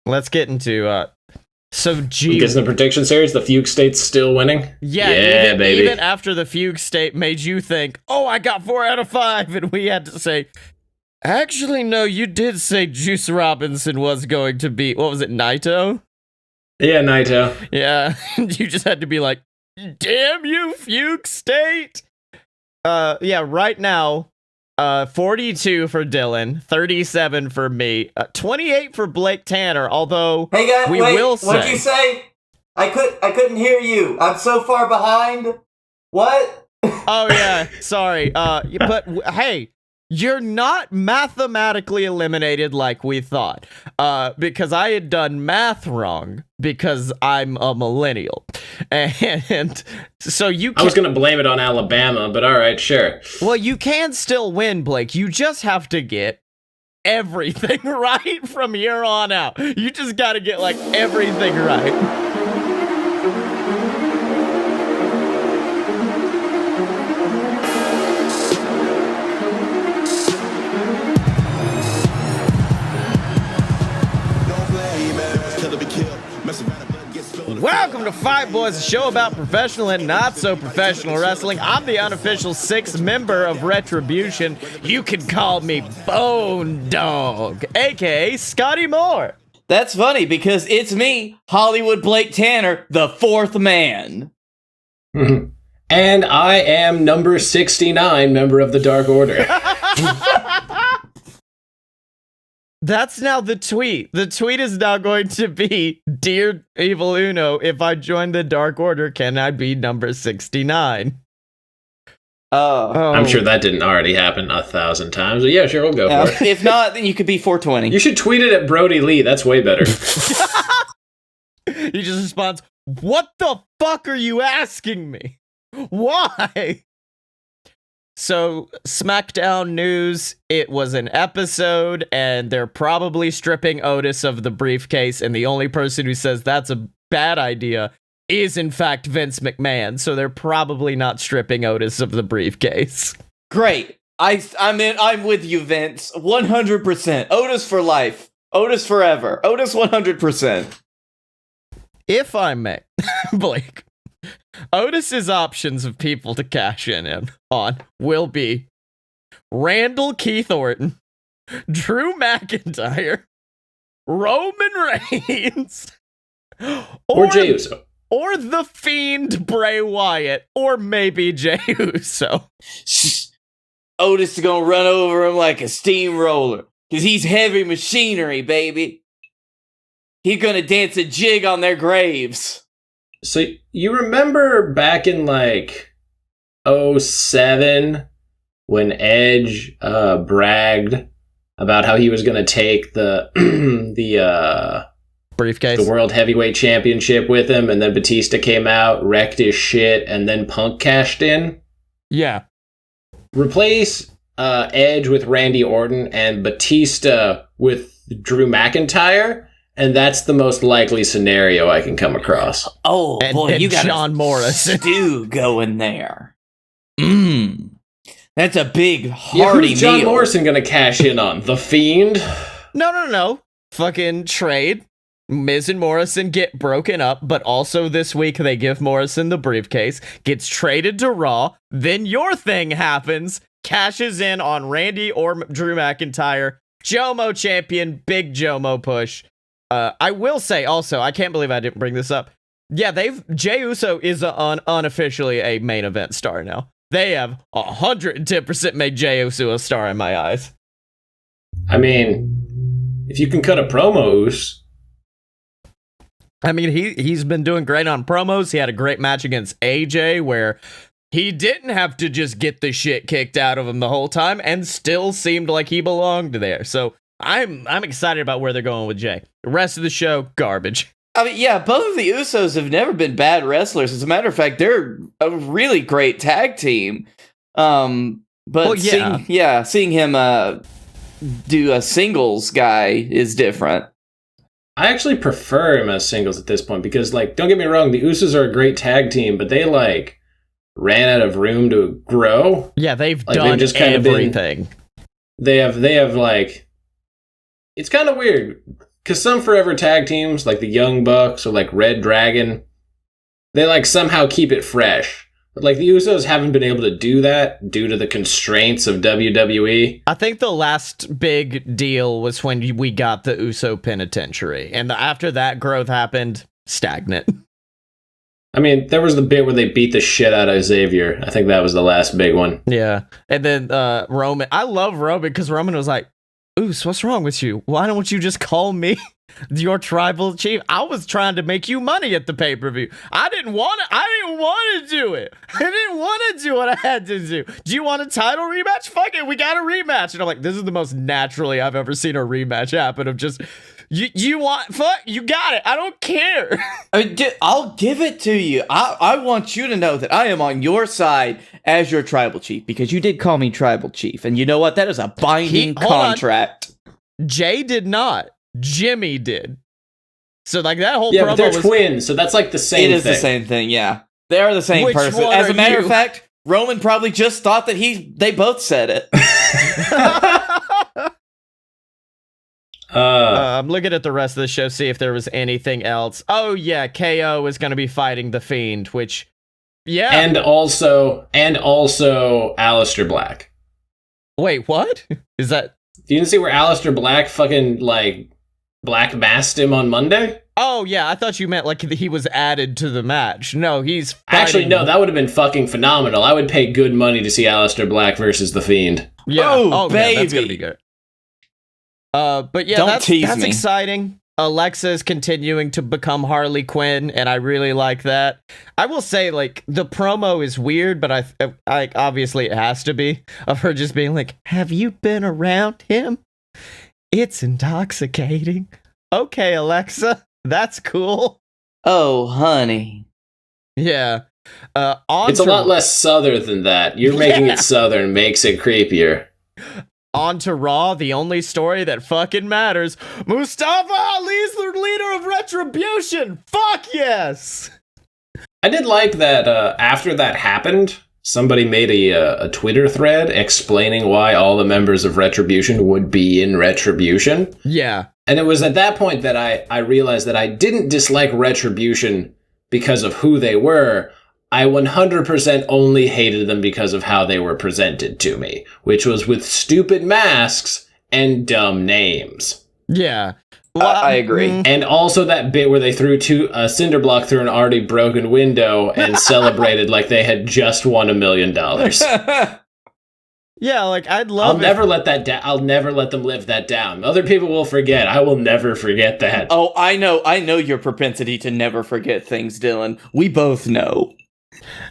let's get into so G. Gets in the prediction series. The Fugue State's still winning. Yeah, baby. Even after the Fugue State made you think, oh, I got 4 out of 5, and we had to say, actually, no, you did say Juice Robinson was going to be, what was it, Naito? Yeah, Naito. Yeah, you just had to be like, damn you, Fugue State! Yeah, right now, 42 for Dylan, 37 for me, 28 for Blake Tanner, although hey guys, will say... What'd you say? I couldn't hear you. I'm so far behind. What? Oh, yeah, sorry. But, hey, you're not mathematically eliminated like we thought, because I had done math wrong because I'm a millennial. And so you can... I was going to blame it on Alabama, but all right, sure. Well, you can still win, Blake. You just have to get everything right from here on out. You just got to get, like, everything right. Welcome to Fight Boys, a show about professional and not so professional wrestling. I'm the unofficial 6th member of Retribution. You can call me Bone Dog, aka Scottye Moore. That's funny because it's me, Hollywood Blake Tanner, the 4th man. And I am number 69, member of the Dark Order. That's now the tweet. The tweet is now going to be, Dear Evil Uno, if I join the Dark Order, can I be number 69? I'm sure that didn't already happen 1,000 times. But yeah, sure, we'll go for it. If not, then you could be 420. You should tweet it at Brody Lee. That's way better. He just responds, what the fuck are you asking me? Why? So, SmackDown news, it was an episode, and they're probably stripping Otis of the briefcase, and the only person who says that's a bad idea is, in fact, Vince McMahon, so they're probably not stripping Otis of the briefcase. Great. I'm with you, Vince. 100%. Otis for life. Otis forever. Otis 100%. If I may, Blake. Otis's options of people to cash in on will be Randall Keith Orton, Drew McIntyre, Roman Reigns, or Jey Uso, or the Fiend Bray Wyatt, or maybe Jey Uso. Otis is gonna run over him like a steamroller because he's heavy machinery, baby. He's gonna dance a jig on their graves. So you remember back in like 2007 when Edge bragged about how he was going to take the briefcase, the World Heavyweight Championship with him, and then Batista came out, wrecked his shit, and then Punk cashed in? Yeah. Replace Edge with Randy Orton and Batista with Drew McIntyre, and that's the most likely scenario I can come across. Oh, boy, and you got John Morrison. Stew going there. That's a big, hearty who's John meal. Morrison going to cash in on? The Fiend? No. Fucking trade. Miz and Morrison get broken up, but also this week they give Morrison the briefcase, gets traded to Raw, then your thing happens, cashes in on Randy or Drew McIntyre, Jomo champion, big Jomo push. I will say also, I can't believe I didn't bring this up. Yeah, Jey Uso is unofficially a main event star now. They have 110% made Jey Uso a star in my eyes. I mean, if you can cut a promo, Us. I mean, he's been doing great on promos. He had a great match against AJ where he didn't have to just get the shit kicked out of him the whole time and still seemed like he belonged there. So I'm excited about where they're going with Jay. The rest of the show, garbage. I mean, yeah, both of the Usos have never been bad wrestlers. As a matter of fact, they're a really great tag team. But well, yeah. Seeing him do a singles guy is different. I actually prefer him as singles at this point because, like, don't get me wrong, the Usos are a great tag team, but they, like, ran out of room to grow. Yeah, they've done just kind everything. They have, like, it's kind of weird. Because some forever tag teams, like the Young Bucks or like Red Dragon, they like somehow keep it fresh. But like the Usos haven't been able to do that due to the constraints of WWE. I think the last big deal was when we got the Uso Penitentiary. And after that growth happened, stagnant. I mean, there was the bit where they beat the shit out of Xavier. I think that was the last big one. Yeah. And then Roman. I love Roman because Roman was like, Oos, what's wrong with you? Why don't you just call me your tribal chief? I was trying to make you money at the pay-per-view. I didn't want to do it. I didn't want to do what I had to do. Do you want a title rematch? Fuck it, we got a rematch. And I'm like, this is the most naturally I've ever seen a rematch happen of just, you want, fuck, you got it. I don't care. I'll give it to you. I want you to know that I am on your side as your tribal chief, because you did call me tribal chief. And you know what? That is a binding contract. Jay did not. Jimmy did. So like that whole promo but they're twins, so that's like the same thing. It is the same thing, yeah. They are the same person. As a matter of fact, Roman probably just thought that they both said it. I'm looking at the rest of the show, see if there was anything else. Oh yeah, KO is going to be fighting the Fiend, which, yeah, and also Aleister Black. Wait, what is that? You didn't see where Aleister Black fucking like black masked him on Monday? Oh yeah, I thought you meant like he was added to the match. No, he's fighting. Actually no, that would have been fucking phenomenal. I would pay good money to see Aleister Black versus the Fiend. Yeah, oh baby, yeah, that's gonna be good. But yeah, that's exciting. Alexa is continuing to become Harley Quinn, and I really like that. I will say, like, the promo is weird, but I obviously it has to be, of her just being like, have you been around him? It's intoxicating. Okay, Alexa, that's cool. Oh, honey. Yeah. It's a lot less southern than that. You're making it southern, makes it creepier. On to Raw, the only story that fucking matters. Mustafa Ali's the leader of Retribution. Fuck yes. I did like that after that happened, somebody made a Twitter thread explaining why all the members of Retribution would be in Retribution. Yeah. And it was at that point that I realized that I didn't dislike Retribution because of who they were. I 100% only hated them because of how they were presented to me, which was with stupid masks and dumb names. Yeah. Well, I agree. And also that bit where they threw a cinder block through an already broken window and celebrated like they had just won $1 million. Yeah, like I'd love. I'll never let that down. I'll never let them live that down. Other people will forget. I will never forget that. Oh, I know your propensity to never forget things, Dylan. We both know.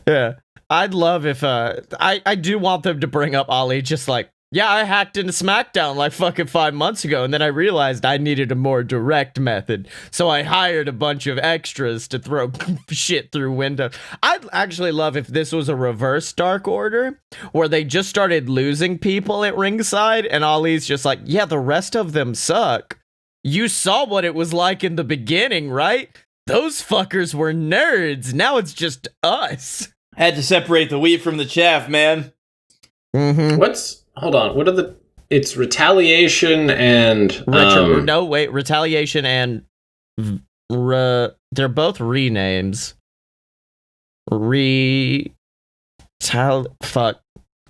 Yeah, I'd love if I do want them to bring up Ali just like, yeah, I hacked into SmackDown like fucking 5 months ago, and then I realized I needed a more direct method, so I hired a bunch of extras to throw shit through windows. I'd actually love if this was a reverse Dark Order, where they just started losing people at ringside, and Ali's just like, yeah, the rest of them suck. You saw what it was like in the beginning, right? Those fuckers were nerds. Now it's just us. Had to separate the wheat from the chaff, man. Mm-hmm. Hold on. What are the... It's Retaliation and... No, wait. Retaliation and... they're both renames. Fuck.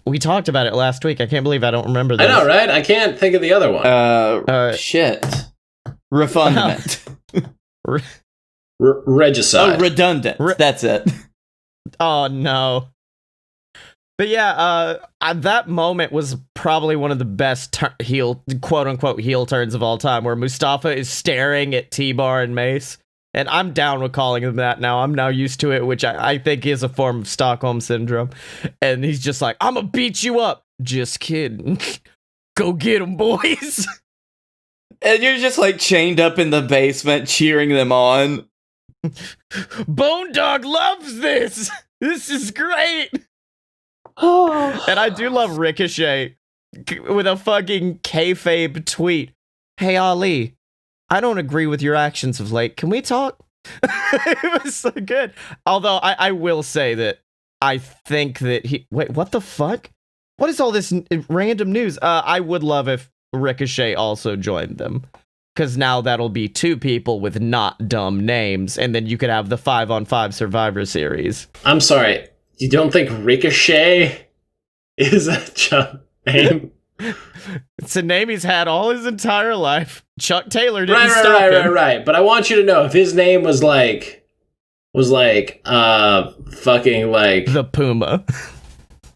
We talked about it last week. I can't believe I don't remember this. I know, right? I can't think of the other one. Shit. Refundament. Regicide. Oh, redundant. That's it. Oh, no. But yeah, that moment was probably one of the best quote-unquote heel turns of all time, where Mustafa is staring at T-Bar and Mace. And I'm down with calling him that now. I'm now used to it, which I think is a form of Stockholm Syndrome. And he's just like, I'm gonna beat you up. Just kidding. Go get him, boys. And you're just like chained up in the basement cheering them on. Bone Dog loves this. This is great. And I do love Ricochet with a fucking kayfabe tweet. Hey, Ali, I don't agree with your actions of late. Can we talk? It was so good. Although I will say that I think that wait, what the fuck? What is all this random news? I would love if Ricochet also joined them. because now that'll be 2 people with not dumb names, and then you could have the 5-on-5 Survivor Series. I'm sorry, you don't think Ricochet is a Chuck name? It's a name he's had all his entire life. Chuck Taylor didn't stop him. Right. But I want you to know, if his name was fucking like The Puma.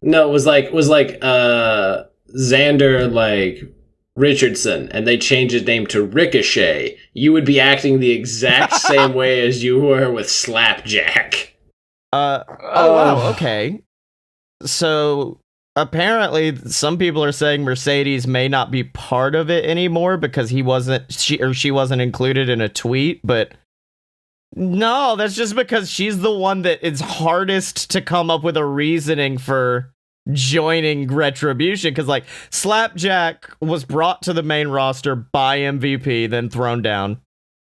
No, it was like Xander like Richardson, and they changed his name to Ricochet, you would be acting the exact same way as you were with Slapjack. Wow, okay. So apparently some people are saying Mercedes may not be part of it anymore because she wasn't included in a tweet, but no, that's just because she's the one that is hardest to come up with a reasoning for joining Retribution, because like Slapjack was brought to the main roster by MVP, then thrown down.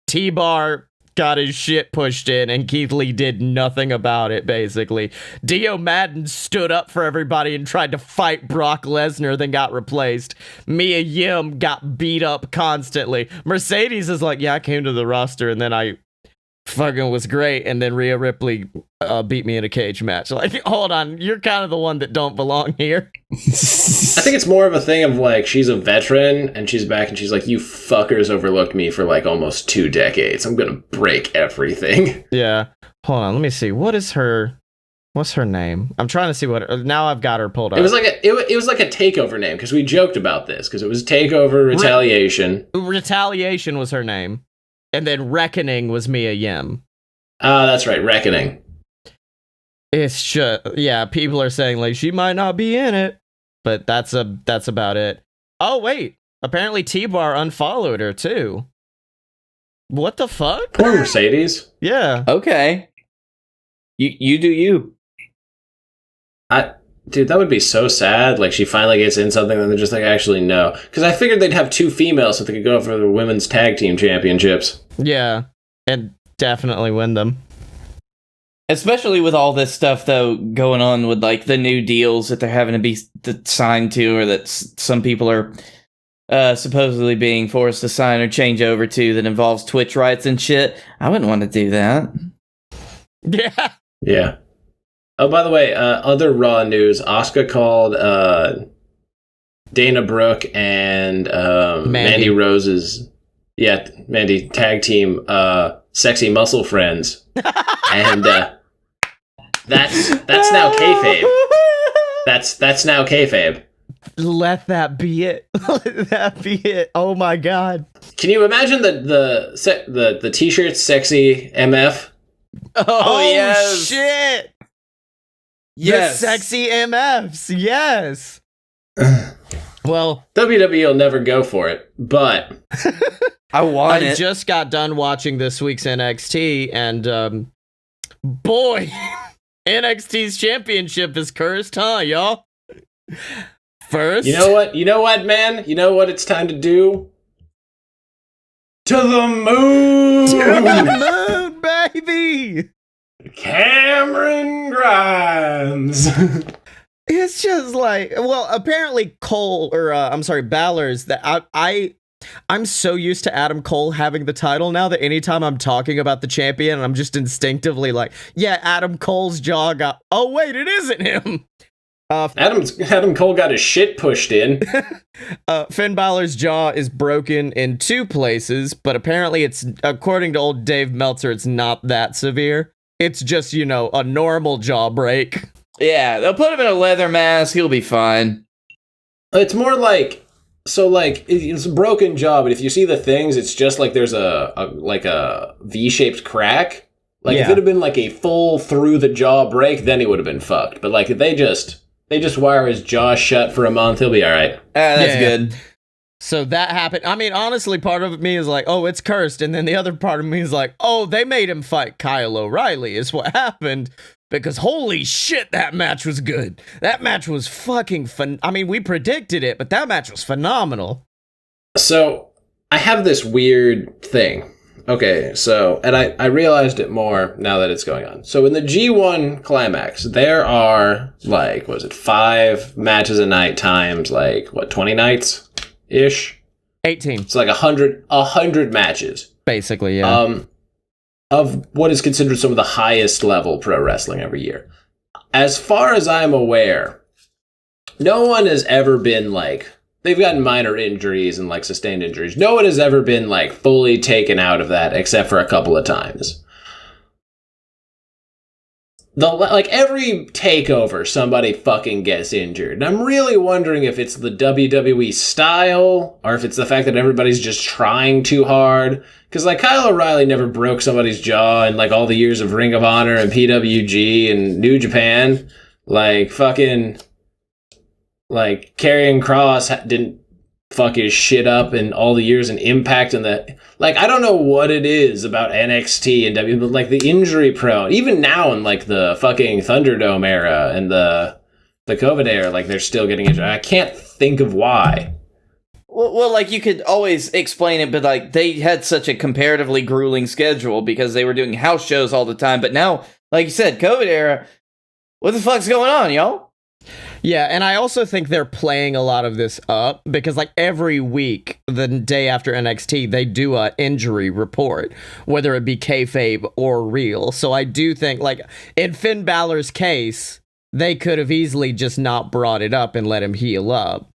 T-Bar got his shit pushed in, and Keith Lee did nothing about it, basically. Dio Madden stood up for everybody and tried to fight Brock Lesnar, then got replaced. Mia Yim got beat up constantly. Mercedes is like, yeah, I came to the roster, and then I fucking was great, and then Rhea Ripley beat me in a cage match. Like, hold on, you're kind of the one that don't belong here. I think it's more of a thing of like, she's a veteran and she's back and she's like, you fuckers overlooked me for like almost 2 decades. I'm gonna break everything. Yeah. Hold on, let me see. What's her name? I'm trying to see now I've got her pulled up. It was like a takeover name, because we joked about this, because it was Takeover Retaliation. Retaliation was her name. And then Reckoning was Mia Yim. That's right, Reckoning. It's just, yeah, people are saying like she might not be in it, but that's about it. Oh wait, apparently T-Bar unfollowed her too. What the fuck? Poor Mercedes. Yeah. Okay. You do you. Dude, that would be so sad. Like, she finally gets in something and they're just like, actually, no. Because I figured they'd have 2 females so they could go for the women's tag team championships. Yeah, and definitely win them. Especially with all this stuff, though, going on with, like, the new deals that they're having to be signed to, or that some people are supposedly being forced to sign or change over to, that involves Twitch rights and shit. I wouldn't want to do that. Yeah. Yeah. Oh, by the way, other Raw news. Asuka called Dana Brooke and Mandy Rose's Mandy tag team sexy muscle friends. And that's now kayfabe. That's now kayfabe. Let that be it. Let that be it. Oh my god. Can you imagine the t-shirts sexy MF? Oh yes. Shit. Yes. The sexy MFs, yes. Well, WWE will never go for it, but I just got done watching this week's NXT, and boy, NXT's championship is cursed, huh, y'all? First, you know what, man? You know what it's time to do? To the moon! To the moon, baby! Cameron Grimes. It's just like, well, apparently Balor's that I'm so used to Adam Cole having the title now that anytime I'm talking about the champion, I'm just instinctively like, yeah, Adam Cole's jaw got, oh wait, it isn't him. Adam Cole got his shit pushed in. Finn Balor's jaw is broken in 2 places, but apparently it's, according to old Dave Meltzer, it's not that severe. It's just, a normal jaw break. Yeah, they'll put him in a leather mask. He'll be fine. It's more like, it's a broken jaw, but if you see the things, it's just like there's a V-shaped crack. Like, if it had been like a full through the jaw break, then he would have been fucked. But like, if they just wire his jaw shut for a month, he'll be all right. That's good. So that happened. I mean, honestly, part of me is like, oh, it's cursed. And then the other part of me is like, oh, they made him fight Kyle O'Reilly is what happened. Because holy shit, that match was good. That match was fucking fun. I mean, we predicted it, but that match was phenomenal. So I have this weird thing. Okay, so, and I realized it more now that it's going on. So in the G1 Climax, there are, 5 matches a night times, 20 nights-ish? 18. It's like 100 matches. Basically, yeah. Of what is considered some of the highest level pro wrestling every year. As far as I'm aware, no one has ever been like, they've gotten minor injuries and like sustained injuries. No one has ever been like fully taken out of that except for a couple of times. Like every takeover, somebody fucking gets injured. And I'm really wondering if it's the WWE style or if it's the fact that everybody's just trying too hard. Because like Kyle O'Reilly never broke somebody's jaw in like all the years of Ring of Honor and PWG and New Japan. Like fucking, like Karrion Kross didn't fuck his shit up in all the years and Impact and the, like, I don't know what it is about NXT and W, but like the injury prone, even now in like the fucking Thunderdome era and the COVID era, like they're still getting injured. I can't think of why. Well, like you could always explain it, but like they had such a comparatively grueling schedule because they were doing house shows all the time. But now, like you said, COVID era, what the fuck's going on, y'all? Yeah, and I also think they're playing a lot of this up because, like, every week, the day after NXT, they do a injury report, whether it be kayfabe or real. So I do think, like, in Finn Balor's case, they could have easily just not brought it up and let him heal up.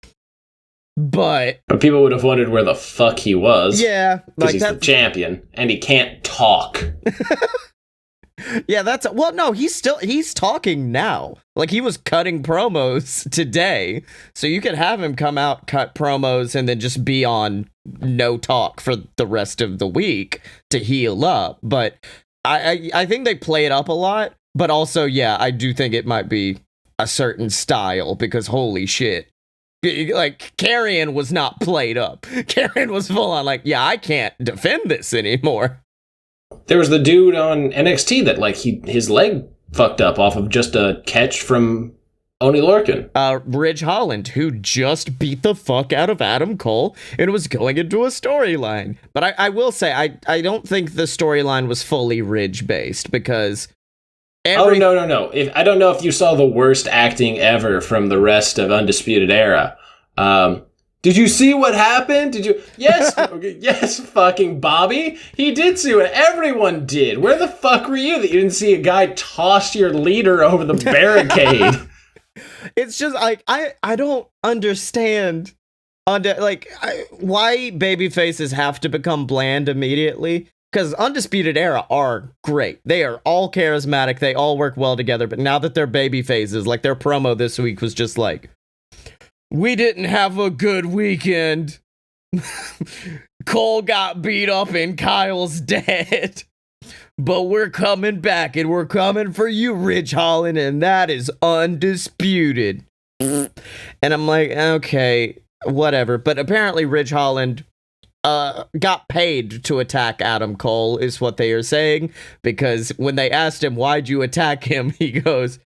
But people would have wondered where the fuck he was. Yeah, because he's the champion and he can't talk. Yeah, well, no, he's talking now. Like, he was cutting promos today, so you could have him come out, cut promos, and then just be on no talk for the rest of the week to heal up. But I think they play it up a lot, but also, yeah, I do think it might be a certain style, because holy shit. Like, Karrion was not played up. Karrion was full on, like, yeah, I can't defend this anymore. There was the dude on NXT that, like, his leg fucked up off of just a catch from Oney Lorcan. Ridge Holland, who just beat the fuck out of Adam Cole and was going into a storyline. But I will say, I don't think the storyline was fully Ridge-based, because... Oh, no. I don't know if you saw the worst acting ever from the rest of Undisputed Era. Did you see what happened? Did you? Yes, yes, fucking Bobby. He did see what everyone did. Where the fuck were you that you didn't see a guy toss your leader over the barricade? It's just like, I don't understand why babyfaces have to become bland immediately. Because Undisputed Era are great. They are all charismatic. They all work well together. But now that they're babyfaces, like their promo this week was just like, we didn't have a good weekend. Cole got beat up and Kyle's dead. But we're coming back and we're coming for you, Ridge Holland, and that is undisputed. And I'm like, okay, whatever. But apparently Ridge Holland got paid to attack Adam Cole, is what they are saying. Because when they asked him, why'd you attack him? He goes,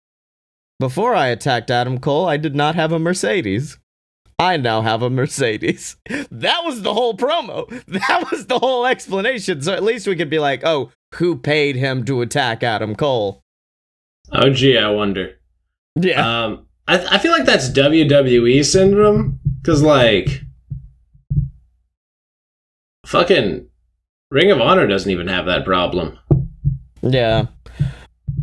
before I attacked Adam Cole, I did not have a Mercedes. I now have a Mercedes. That was the whole promo. That was the whole explanation. So at least we could be like, oh, who paid him to attack Adam Cole? Oh, gee, I wonder. Yeah. I feel like that's WWE syndrome. Because, like, fucking Ring of Honor doesn't even have that problem. Yeah.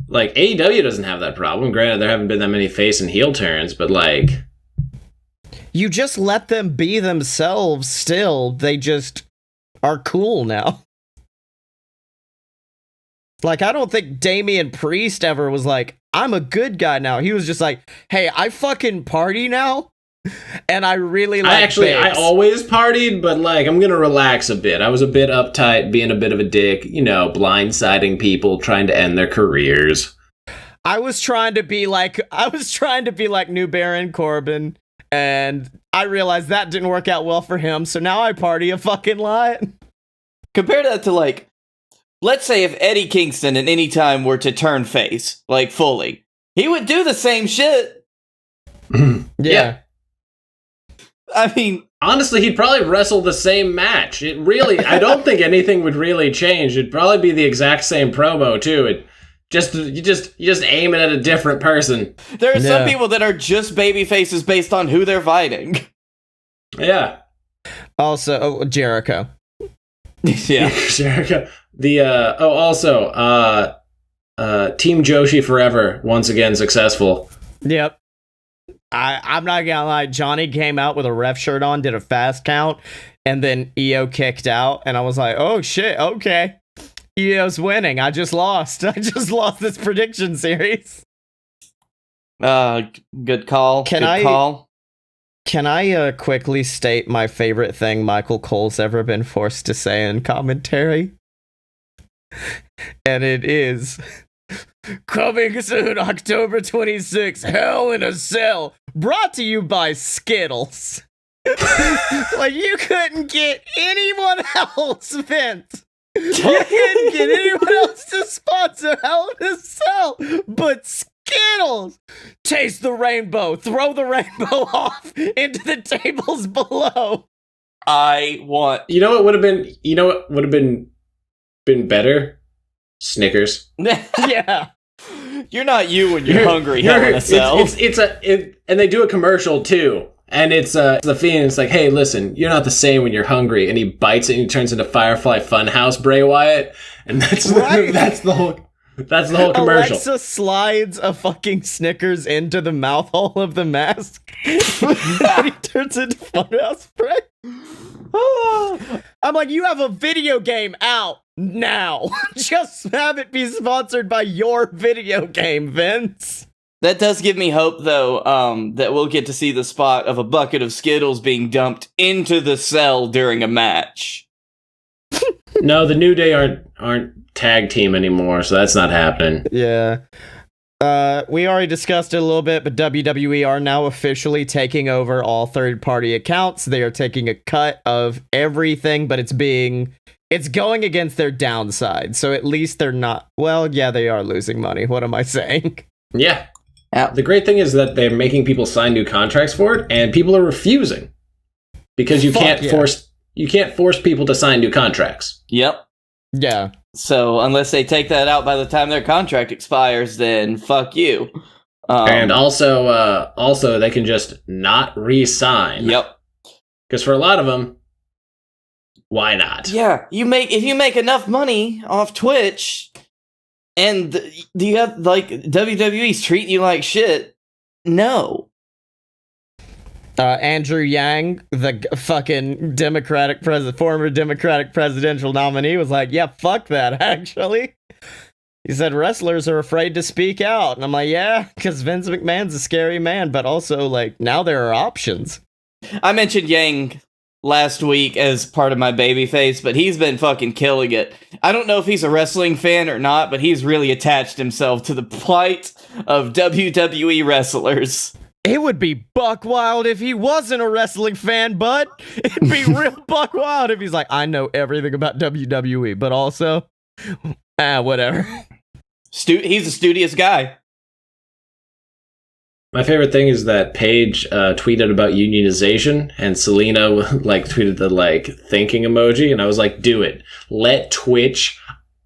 Like, AEW doesn't have that problem. Granted, there haven't been that many face and heel turns, but, like... You just let them be themselves still. They just are cool now. Like, I don't think Damian Priest ever was like, I'm a good guy now. He was just like, hey, I fucking party now. And I really like I always partied, but, like, I'm gonna relax a bit. I was a bit uptight, being a bit of a dick, you know, blindsiding people, trying to end their careers. I was trying to be like New Baron Corbin, and I realized that didn't work out well for him, so now I party a fucking lot. Compare that to, like, let's say if Eddie Kingston at any time were to turn face, like, fully, he would do the same shit. Yeah. I mean, honestly, he'd probably wrestle the same match. I don't think anything would really change. It'd probably be the exact same promo too. You just aim it at a different person. There are some people that are just baby faces based on who they're fighting. Yeah. Also, Jericho. Yeah. Jericho. The also Team Joshi forever once again successful. Yep. I'm not gonna lie, Johnny came out with a ref shirt on, did a fast count, and then EO kicked out, and I was like, oh shit, okay. EO's winning. I just lost this prediction series. Good call. Can I quickly state my favorite thing Michael Cole's ever been forced to say in commentary? And it is... Coming soon, October 26th, Hell in a Cell, brought to you by Skittles. Like, you couldn't get anyone else, Vince. You couldn't get anyone else to sponsor Hell in a Cell but Skittles. Taste the rainbow, throw the rainbow off into the tables below. You know what would have been better? Snickers. Yeah. You're not you when you're hungry. Hell in a Cell. And they do a commercial too, and it's the Fiend. It's like, hey, listen, you're not the same when you're hungry, and he bites it and he turns into Firefly Funhouse Bray Wyatt, and that's right. that's the whole commercial. Alexa slides a fucking Snickers into the mouth hole of the mask, and he turns into Funhouse Bray. I'm like, you have a video game out now. Just have it be sponsored by your video game, Vince. That does give me hope, though, that we'll get to see the spot of a bucket of Skittles being dumped into the cell during a match. No, the New Day aren't tag team anymore, so that's not happening. Yeah. We already discussed it a little bit, but WWE are now officially taking over all third-party accounts. They are taking a cut of everything, but it's going against their downside. So at least they're not... Well, yeah, they are losing money. What am I saying? Yeah. The great thing is that they're making people sign new contracts for it, and people are refusing. Because you can't force people to sign new contracts. Yep. Yeah. So unless they take that out by the time their contract expires, then fuck you. And also they can just not re-sign. Yep. Because for a lot of them, why not? Yeah, if you make enough money off Twitch, and you have like WWE's treating you like shit, no. Andrew Yang, the fucking former Democratic presidential nominee, was like, yeah, fuck that, actually. He said wrestlers are afraid to speak out. And I'm like, yeah, because Vince McMahon's a scary man, but also, like, now there are options. I mentioned Yang last week as part of my babyface, but he's been fucking killing it. I don't know if he's a wrestling fan or not, but he's really attached himself to the plight of WWE wrestlers. It would be buck wild if he wasn't a wrestling fan, bud. It'd be real buck wild if he's like, I know everything about WWE, but also, whatever. He's a studious guy. My favorite thing is that Paige tweeted about unionization, and Selena tweeted the thinking emoji, and I was like, do it. Let Twitch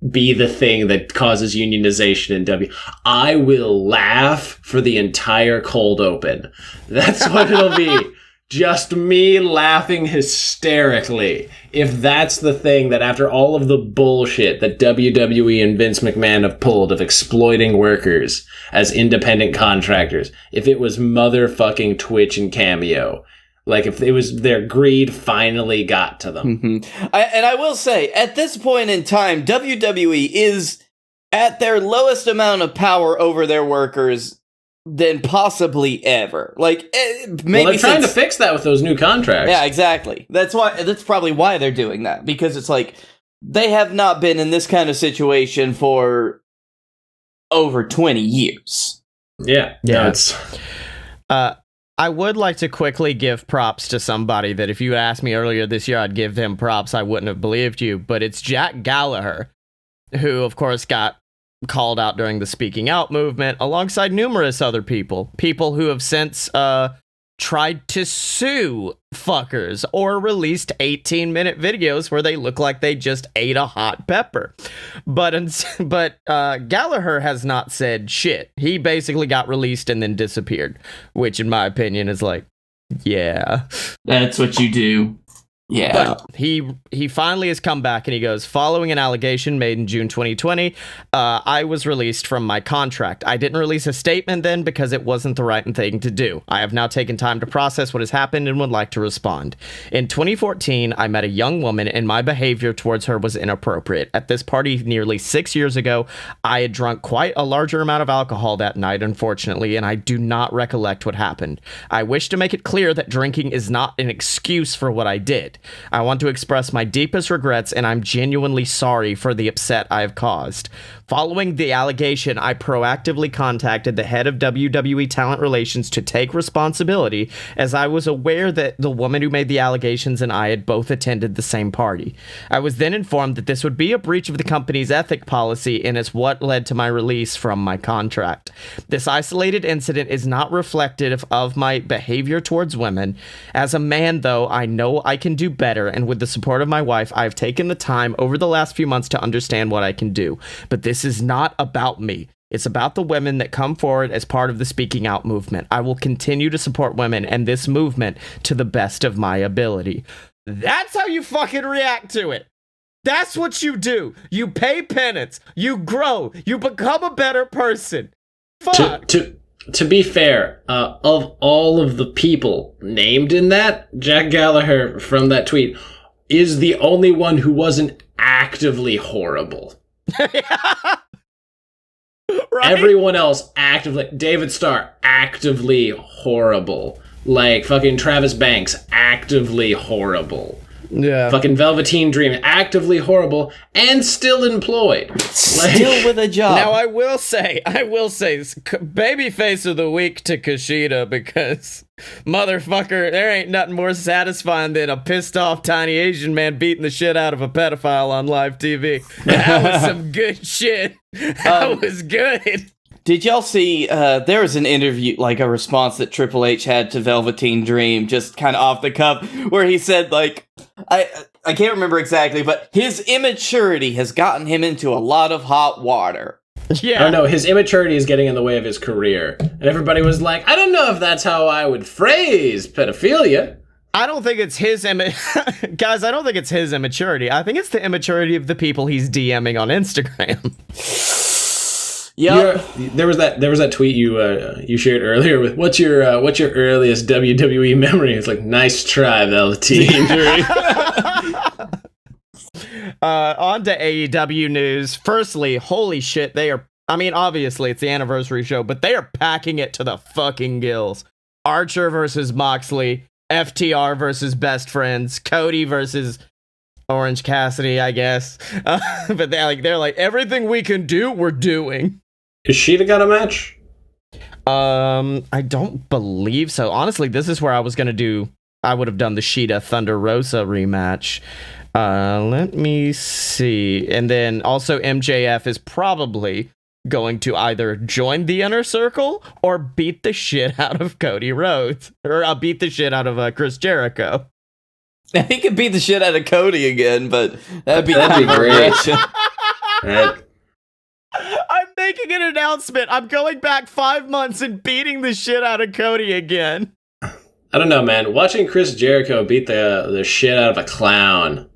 be the thing that causes unionization in W. I will laugh for the entire cold open. That's what it'll be. Just me laughing hysterically. If that's the thing that after all of the bullshit that WWE and Vince McMahon have pulled of exploiting workers as independent contractors, if it was motherfucking Twitch and Cameo, if it was their greed finally got to them. Mm-hmm. I will say, at this point in time, WWE is at their lowest amount of power over their workers than possibly ever. Maybe they're trying to fix that with those new contracts. Yeah, exactly. That's probably why they're doing that, because it's they have not been in this kind of situation for over 20 years. Yeah. Yeah. No, it's I would like to quickly give props to somebody that if you asked me earlier this year, I'd give them props. I wouldn't have believed you, but it's Jack Gallagher, who, of course, got called out during the speaking out movement alongside numerous other people who have since tried to sue fuckers or released 18-minute videos where they look like they just ate a hot pepper. But Gallagher has not said shit. He basically got released and then disappeared, which in my opinion is yeah. That's what you do. Yeah. But he finally has come back and he goes, following an allegation made in June 2020, I was released from my contract. I didn't release a statement then because it wasn't the right thing to do. I have now taken time to process what has happened and would like to respond. In 2014, I met a young woman and my behavior towards her was inappropriate. At this party nearly 6 years ago, I had drunk quite a larger amount of alcohol that night, unfortunately, and I do not recollect what happened. I wish to make it clear that drinking is not an excuse for what I did. I want to express my deepest regrets, and I'm genuinely sorry for the upset I have caused. Following the allegation, I proactively contacted the head of WWE Talent Relations to take responsibility, as I was aware that the woman who made the allegations and I had both attended the same party. I was then informed that this would be a breach of the company's ethic policy and is what led to my release from my contract. This isolated incident is not reflective of my behavior towards women. As a man, though, I know I can do better, and with the support of my wife, I've taken the time over the last few months to understand what I can do. But this is not about me. It's about the women that come forward as part of the Speaking Out movement. I will continue to support women and this movement to the best of my ability. That's how you fucking react to it. That's what you do. You pay penance. You grow. You become a better person. Fuck. To be fair, of all of the people named in that, Jack Gallagher from that tweet is the only one who wasn't actively horrible. Right? Everyone else actively, David Starr, actively horrible. Like fucking Travis Banks, actively horrible. Yeah. Fucking Velveteen Dream, actively horrible and still employed. Still with a job. Now I will say, babyface of the week to Kushida, because motherfucker, there ain't nothing more satisfying than a pissed off tiny Asian man beating the shit out of a pedophile on live TV. That was some good shit. That was good. Did y'all see, there was an interview, like a response that Triple H had to Velveteen Dream, just kind of off the cuff, where he said, like, I can't remember exactly, but his immaturity has gotten him into a lot of hot water. Yeah. Oh no, his immaturity is getting in the way of his career. And everybody was like, I don't know if that's how I would phrase pedophilia. I don't think it's his guys, I don't think it's his immaturity. I think it's the immaturity of the people he's DMing on Instagram. Yep. There was that tweet you shared earlier with what's your earliest WWE memory? It's like, nice try, Velveteen. On to AEW news. Firstly, holy shit, obviously it's the anniversary show, but they are packing it to the fucking gills. Archer versus Moxley, FTR versus Best Friends, Cody versus Orange Cassidy, I guess. But they're like, everything we can do, we're doing. Is Sheeta got a match? I don't believe so. Honestly, this is where I would have done the Sheeta Thunder Rosa rematch. Let me see. And then also MJF is probably going to either join the Inner Circle or beat the shit out of Cody Rhodes. Or beat the shit out of Chris Jericho. He could beat the shit out of Cody again, but that'd be great. Right. I'm making an announcement. I'm going back 5 months and beating the shit out of Cody again. I don't know, man. Watching Chris Jericho beat the shit out of a clown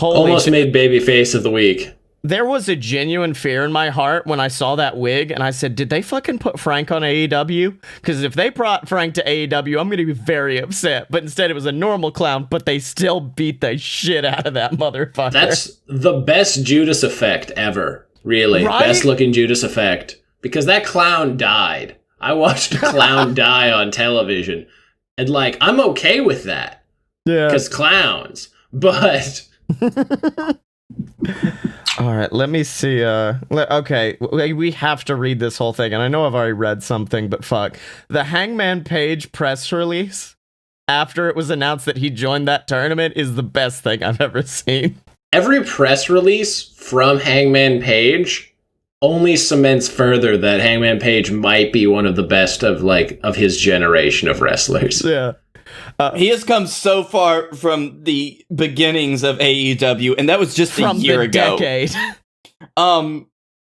almost made babyface of the week. There was a genuine fear in my heart when I saw that wig, and I said, did they fucking put Frank on AEW? Because if they brought Frank to AEW, I'm going to be very upset. But instead, it was a normal clown, but they still beat the shit out of that motherfucker. That's the best Judas effect ever. Really. Right? Best looking Judas effect. Because that clown died. I watched a clown die on television. And, like, I'm okay with that. Yeah. Because clowns. But... All right, let me see. Okay, we have to read this whole thing, and I know I've already read something, but fuck. The Hangman Page press release after it was announced that he joined that tournament is the best thing I've ever seen. Every press release from Hangman Page only cements further that Hangman Page might be one of the best of his generation of wrestlers. Yeah. He has come so far from the beginnings of AEW, and that was just a year ago. Decade.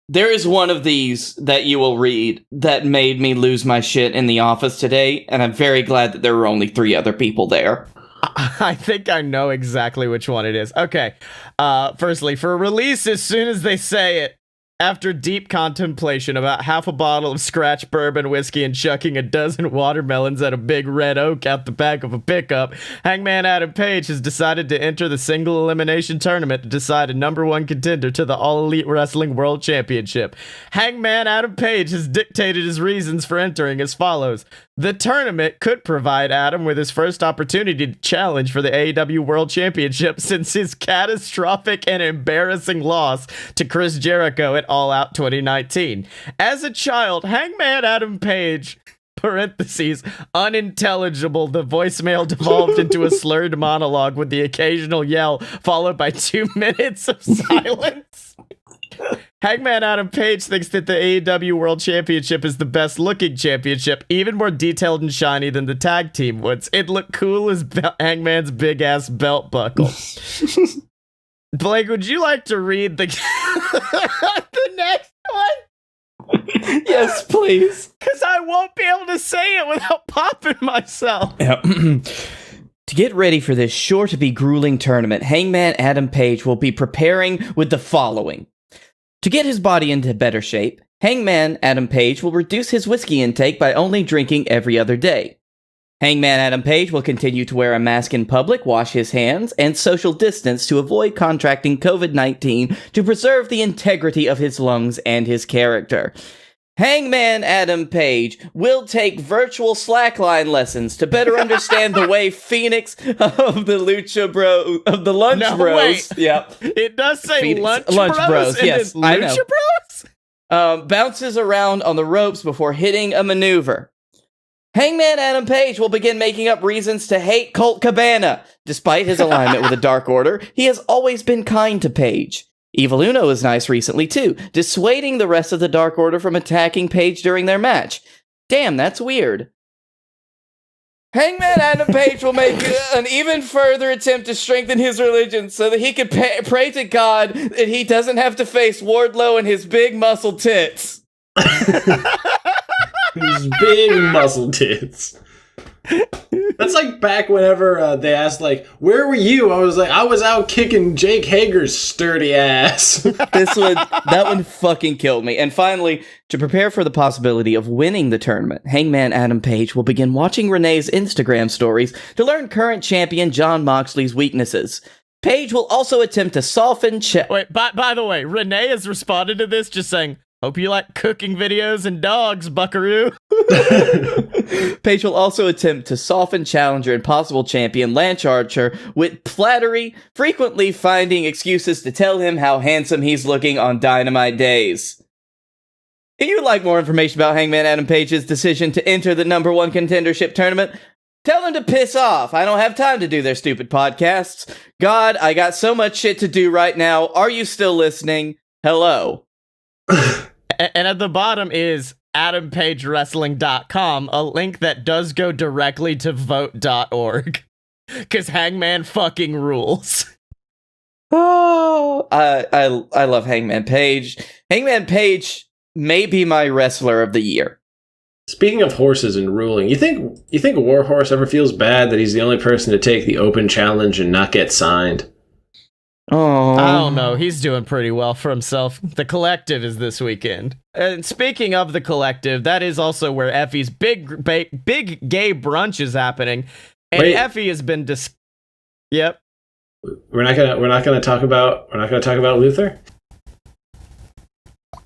There is one of these that you will read that made me lose my shit in the office today, and I'm very glad that there were only 3 other people there. I think I know exactly which one it is. Okay. Firstly, for release as soon as they say it, after deep contemplation about half a bottle of scratch bourbon whiskey and chucking a dozen watermelons at a big red oak out the back of a pickup, Hangman Adam Page has decided to enter the single elimination tournament to decide a number one contender to the All Elite Wrestling World Championship. Hangman Adam Page has dictated his reasons for entering as follows. The tournament could provide Adam with his first opportunity to challenge for the AEW World Championship since his catastrophic and embarrassing loss to Chris Jericho at All Out 2019. As a child, Hangman Adam Page, parentheses, unintelligible, the voicemail devolved into a slurred monologue with the occasional yell, followed by 2 minutes of silence. Hangman Adam Page thinks that the AEW World Championship is the best looking championship, even more detailed and shiny than the tag team ones. It'd look cool as Hangman's big ass belt buckle. Blake, would you like to read the the next one? Yes, please. Because I won't be able to say it without popping myself. Yep. To get ready for this sure-to-be grueling tournament, Hangman Adam Page will be preparing with the following. To get his body into better shape, Hangman Adam Page will reduce his whiskey intake by only drinking every other day. Hangman Adam Page will continue to wear a mask in public, wash his hands, and social distance to avoid contracting COVID-19 to preserve the integrity of his lungs and his character. Hangman Adam Page will take virtual slackline lessons to better understand the way Phoenix of the Lunch Bros. Wait. Yep. It does say Phoenix, Lunch Bros. Yes, I know. Lucha Bros? Bounces around on the ropes before hitting a maneuver. Hangman Adam Page will begin making up reasons to hate Colt Cabana. Despite his alignment with the Dark Order, he has always been kind to Page. Evil Uno is nice recently too, dissuading the rest of the Dark Order from attacking Page during their match. Damn, that's weird. Hangman Adam Page will make an even further attempt to strengthen his religion so that he can pray to God that he doesn't have to face Wardlow and his big muscle tits. His big muscle tits. That's like back whenever they asked, like, where were you? I was like, I was out kicking Jake Hager's sturdy ass. That one fucking killed me. And finally, to prepare for the possibility of winning the tournament, Hangman Adam Page will begin watching Renee's Instagram stories to learn current champion Jon Moxley's weaknesses. Page will also attempt to soften Wait, by the way, Renee has responded to this just saying, hope you like cooking videos and dogs, buckaroo. Page will also attempt to soften challenger and possible champion Lance Archer with flattery, frequently finding excuses to tell him how handsome he's looking on Dynamite days. If you'd like more information about Hangman Adam Page's decision to enter the number one contendership tournament, tell them to piss off. I don't have time to do their stupid podcasts. God, I got so much shit to do right now. Are you still listening? Hello. And at the bottom is AdamPageWrestling.com, a link that does go directly to vote.org. Because Hangman fucking rules. Oh, I love Hangman Page. Hangman Page may be my wrestler of the year. Speaking of horses and ruling, you think Warhorse ever feels bad that he's the only person to take the open challenge and not get signed? Oh, I don't know. He's doing pretty well for himself. The Collective is this weekend. And speaking of the Collective, that is also where Effie's big gay brunch is happening. And Wait. Effie has been Yep. We're not gonna talk about Luther?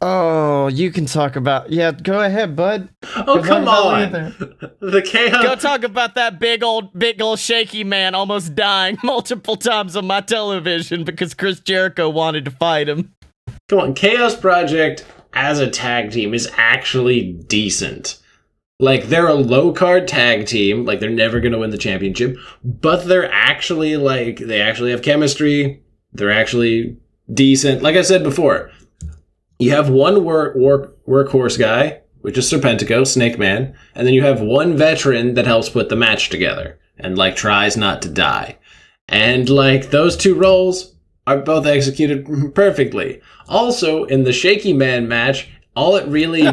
Oh, you can talk about... Yeah, go ahead, bud. Oh, come on. The chaos. Go talk about that big old shaky man almost dying multiple times on my television because Chris Jericho wanted to fight him. Come on, Chaos Project as a tag team is actually decent. Like, they're a low-card tag team, like, they're never gonna win the championship, but they're actually, like, they actually have chemistry, they're actually decent. Like I said before, you have one workhorse guy, which is Serpentico, Snake Man, and then you have one veteran that helps put the match together, and, like, tries not to die. And, like, those two roles are both executed perfectly. Also, in the Shaky Man match, all it really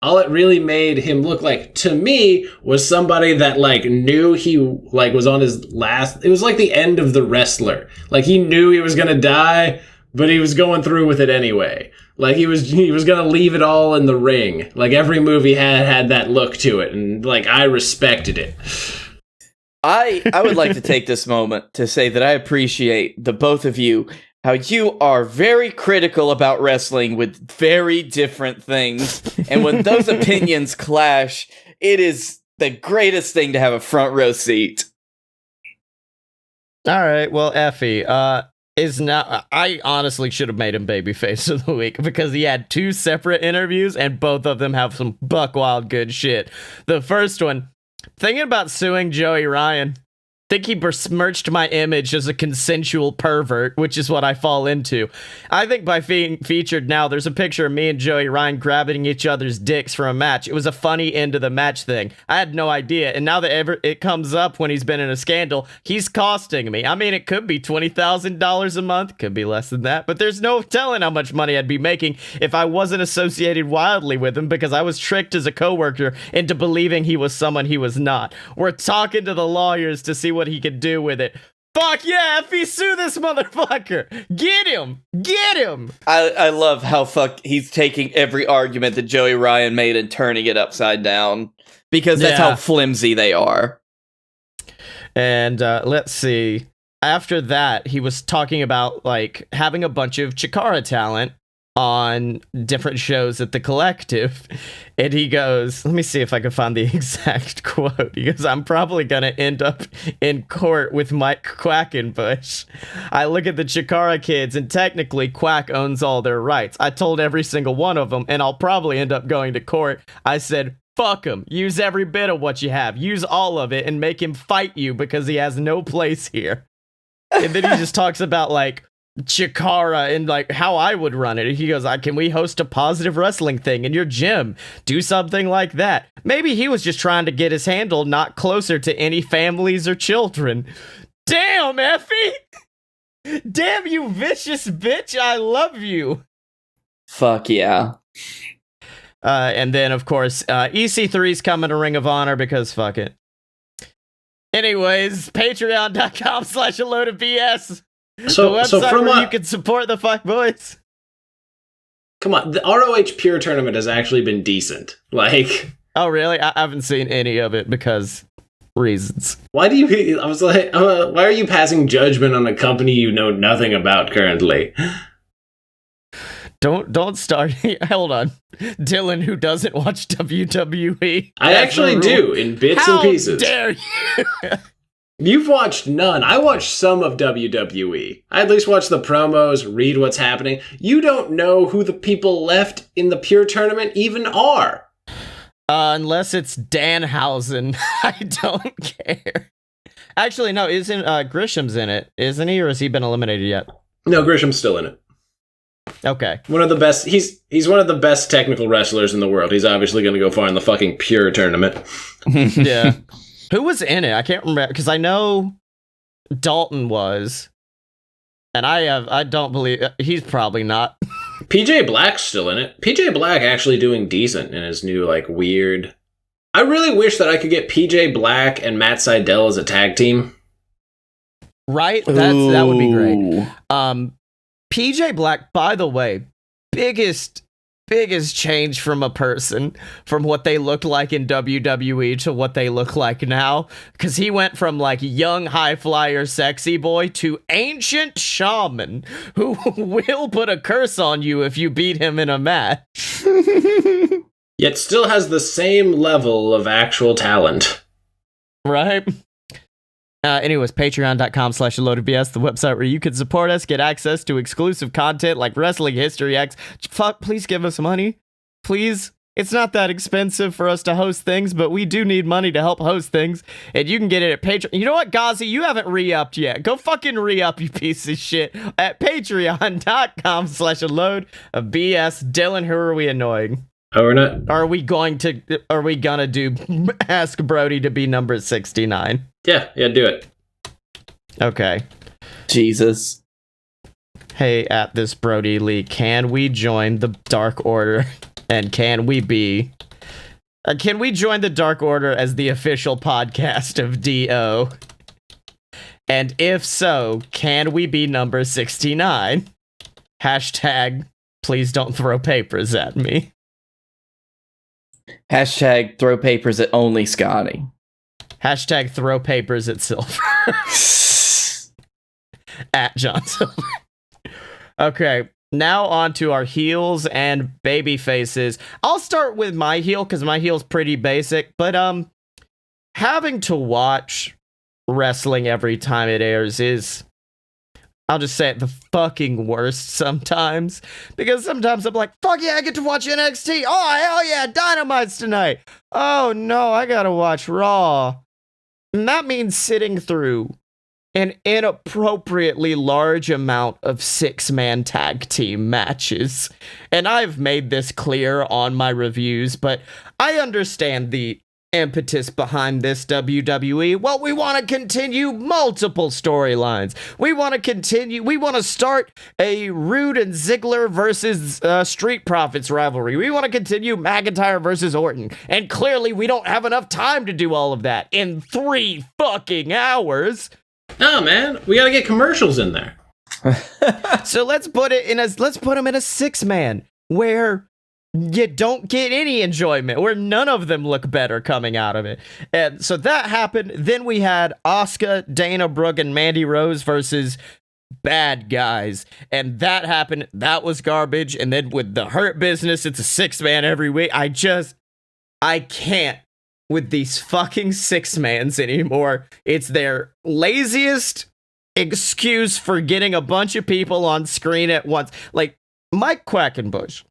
all it really made him look like, to me, was somebody that, like, knew he, like, was on his last... It was like the end of The Wrestler. Like, he knew he was gonna die, but he was going through with it anyway. Like, he was gonna leave it all in the ring. Like, every movie had that look to it, and, like, I respected it. I would like to take this moment to say that I appreciate the both of you, how you are very critical about wrestling with very different things, and when those opinions clash, it is the greatest thing to have a front row seat. All right, well, Effie, is now. I honestly should have made him babyface of the week because he had 2 separate interviews, and both of them have some buck wild good shit. The first one, thinking about suing Joey Ryan. Think he besmirched my image as a consensual pervert, which is what I fall into. I think by being featured now, there's a picture of me and Joey Ryan grabbing each other's dicks for a match. It was a funny end of the match thing. I had no idea, and now that it comes up when he's been in a scandal, he's costing me. I mean, it could be $20,000 a month, could be less than that, but there's no telling how much money I'd be making if I wasn't associated wildly with him because I was tricked as a coworker into believing he was someone he was not. We're talking to the lawyers to see what he could do with it. Fuck yeah, Effie, sue this motherfucker. Get him. Get him. I love how he's taking every argument that Joey Ryan made and turning it upside down because that's how flimsy they are. And let's see. After that, he was talking about like having a bunch of Chikara talent on different shows at the Collective, and he goes, let me see if I can find the exact quote. He goes, I'm probably gonna end up in court with Mike Quackenbush. I look at the Chikara kids, and technically Quack owns all their rights. I told every single one of them, and I'll probably end up going to court. I said, fuck him. Use every bit of what you have. Use all of it and make him fight you because he has no place here. And then he just talks about like Chikara and like how I would run it. He goes, can we host a positive wrestling thing in your gym? Do something like that. Maybe he was just trying to get his handle not closer to any families or children. Damn, Effie! Damn, you vicious bitch, I love you. Fuck yeah. And then, of course, EC3's coming to Ring of Honor because fuck it. Anyways, patreon.com/a load of BS. The website where you can support the Fuck Boys. Come on, the ROH Pure tournament has actually been decent. Like, oh really? I haven't seen any of it because reasons. Why do you? I was like, why are you passing judgment on a company you know nothing about currently? Don't start. Hold on, Dylan, who doesn't watch WWE. I actually do in bits and pieces. How dare you? You've watched none. I watched some of WWE. I at least watch the promos, read what's happening. You don't know who the people left in the Pure tournament even are. Unless it's Danhausen. I don't care. Actually, no, isn't Grisham's in it, isn't he? Or has he been eliminated yet? No, Grisham's still in it. Okay. One of the best. He's one of the best technical wrestlers in the world. He's obviously going to go far in the fucking Pure tournament. Yeah. Who was in it? I can't remember because I know Dalton was, and I don't believe he's probably not. PJ Black's still in it. PJ Black actually doing decent in his new like weird. I really wish that I could get PJ Black and Matt Sydal as a tag team. Right? That would be great. PJ Black, by the way, biggest change from a person from what they looked like in WWE to what they look like now, because he went from like young high flyer sexy boy to ancient shaman who will put a curse on you if you beat him in a match. Yet still has the same level of actual talent. Right? Anyways, patreon.com/loadedbs, the website where you can support us, get access to exclusive content like Wrestling History X. Fuck, please give us money. Please. It's not that expensive for us to host things, but we do need money to help host things. And you can get it at Patreon. You know what, Ghazi? You haven't re-upped yet. Go fucking re-up, you piece of shit, at patreon.com/load of BS. Dylan, who are we annoying? Oh, we're not. Are we gonna do ask Brody to be number 69? Yeah, do it. Okay. Jesus. Hey, at this Brody Lee, can we join the Dark Order? And can we be Can we join the Dark Order as the official podcast of DO? And if so, can we be number 69? Hashtag, please don't throw papers at me. Hashtag, throw papers at only Scottye. Hashtag, throw papers at Silver. At John Silver. Okay, now on to our heels and baby faces. I'll start with my heel, because my heel's pretty basic, but having to watch wrestling every time it airs is, I'll just say it, the fucking worst sometimes. Because sometimes I'm like, fuck yeah, I get to watch NXT. Oh, hell yeah, Dynamite's tonight. Oh no, I gotta watch Raw. And that means sitting through an inappropriately large amount of 6-man tag team matches. And I've made this clear on my reviews, but I understand the impetus behind this, WWE. Well, we want to continue multiple storylines. We want to start a Rude and Ziggler versus Street Profits rivalry. We want to continue McIntyre versus Orton. And clearly we don't have enough time to do all of that in 3 fucking hours. No, man, we gotta get commercials in there. So let's put them in a 6-man where you don't get any enjoyment, where none of them look better coming out of it. And so that happened. Then we had Asuka, Dana Brooke, and Mandy Rose versus Bad Guys. And that happened. That was garbage. And then with the Hurt Business, it's a 6-man every week. I can't with these fucking 6-mans anymore. It's their laziest excuse for getting a bunch of people on screen at once. Like, Mike Quackenbush,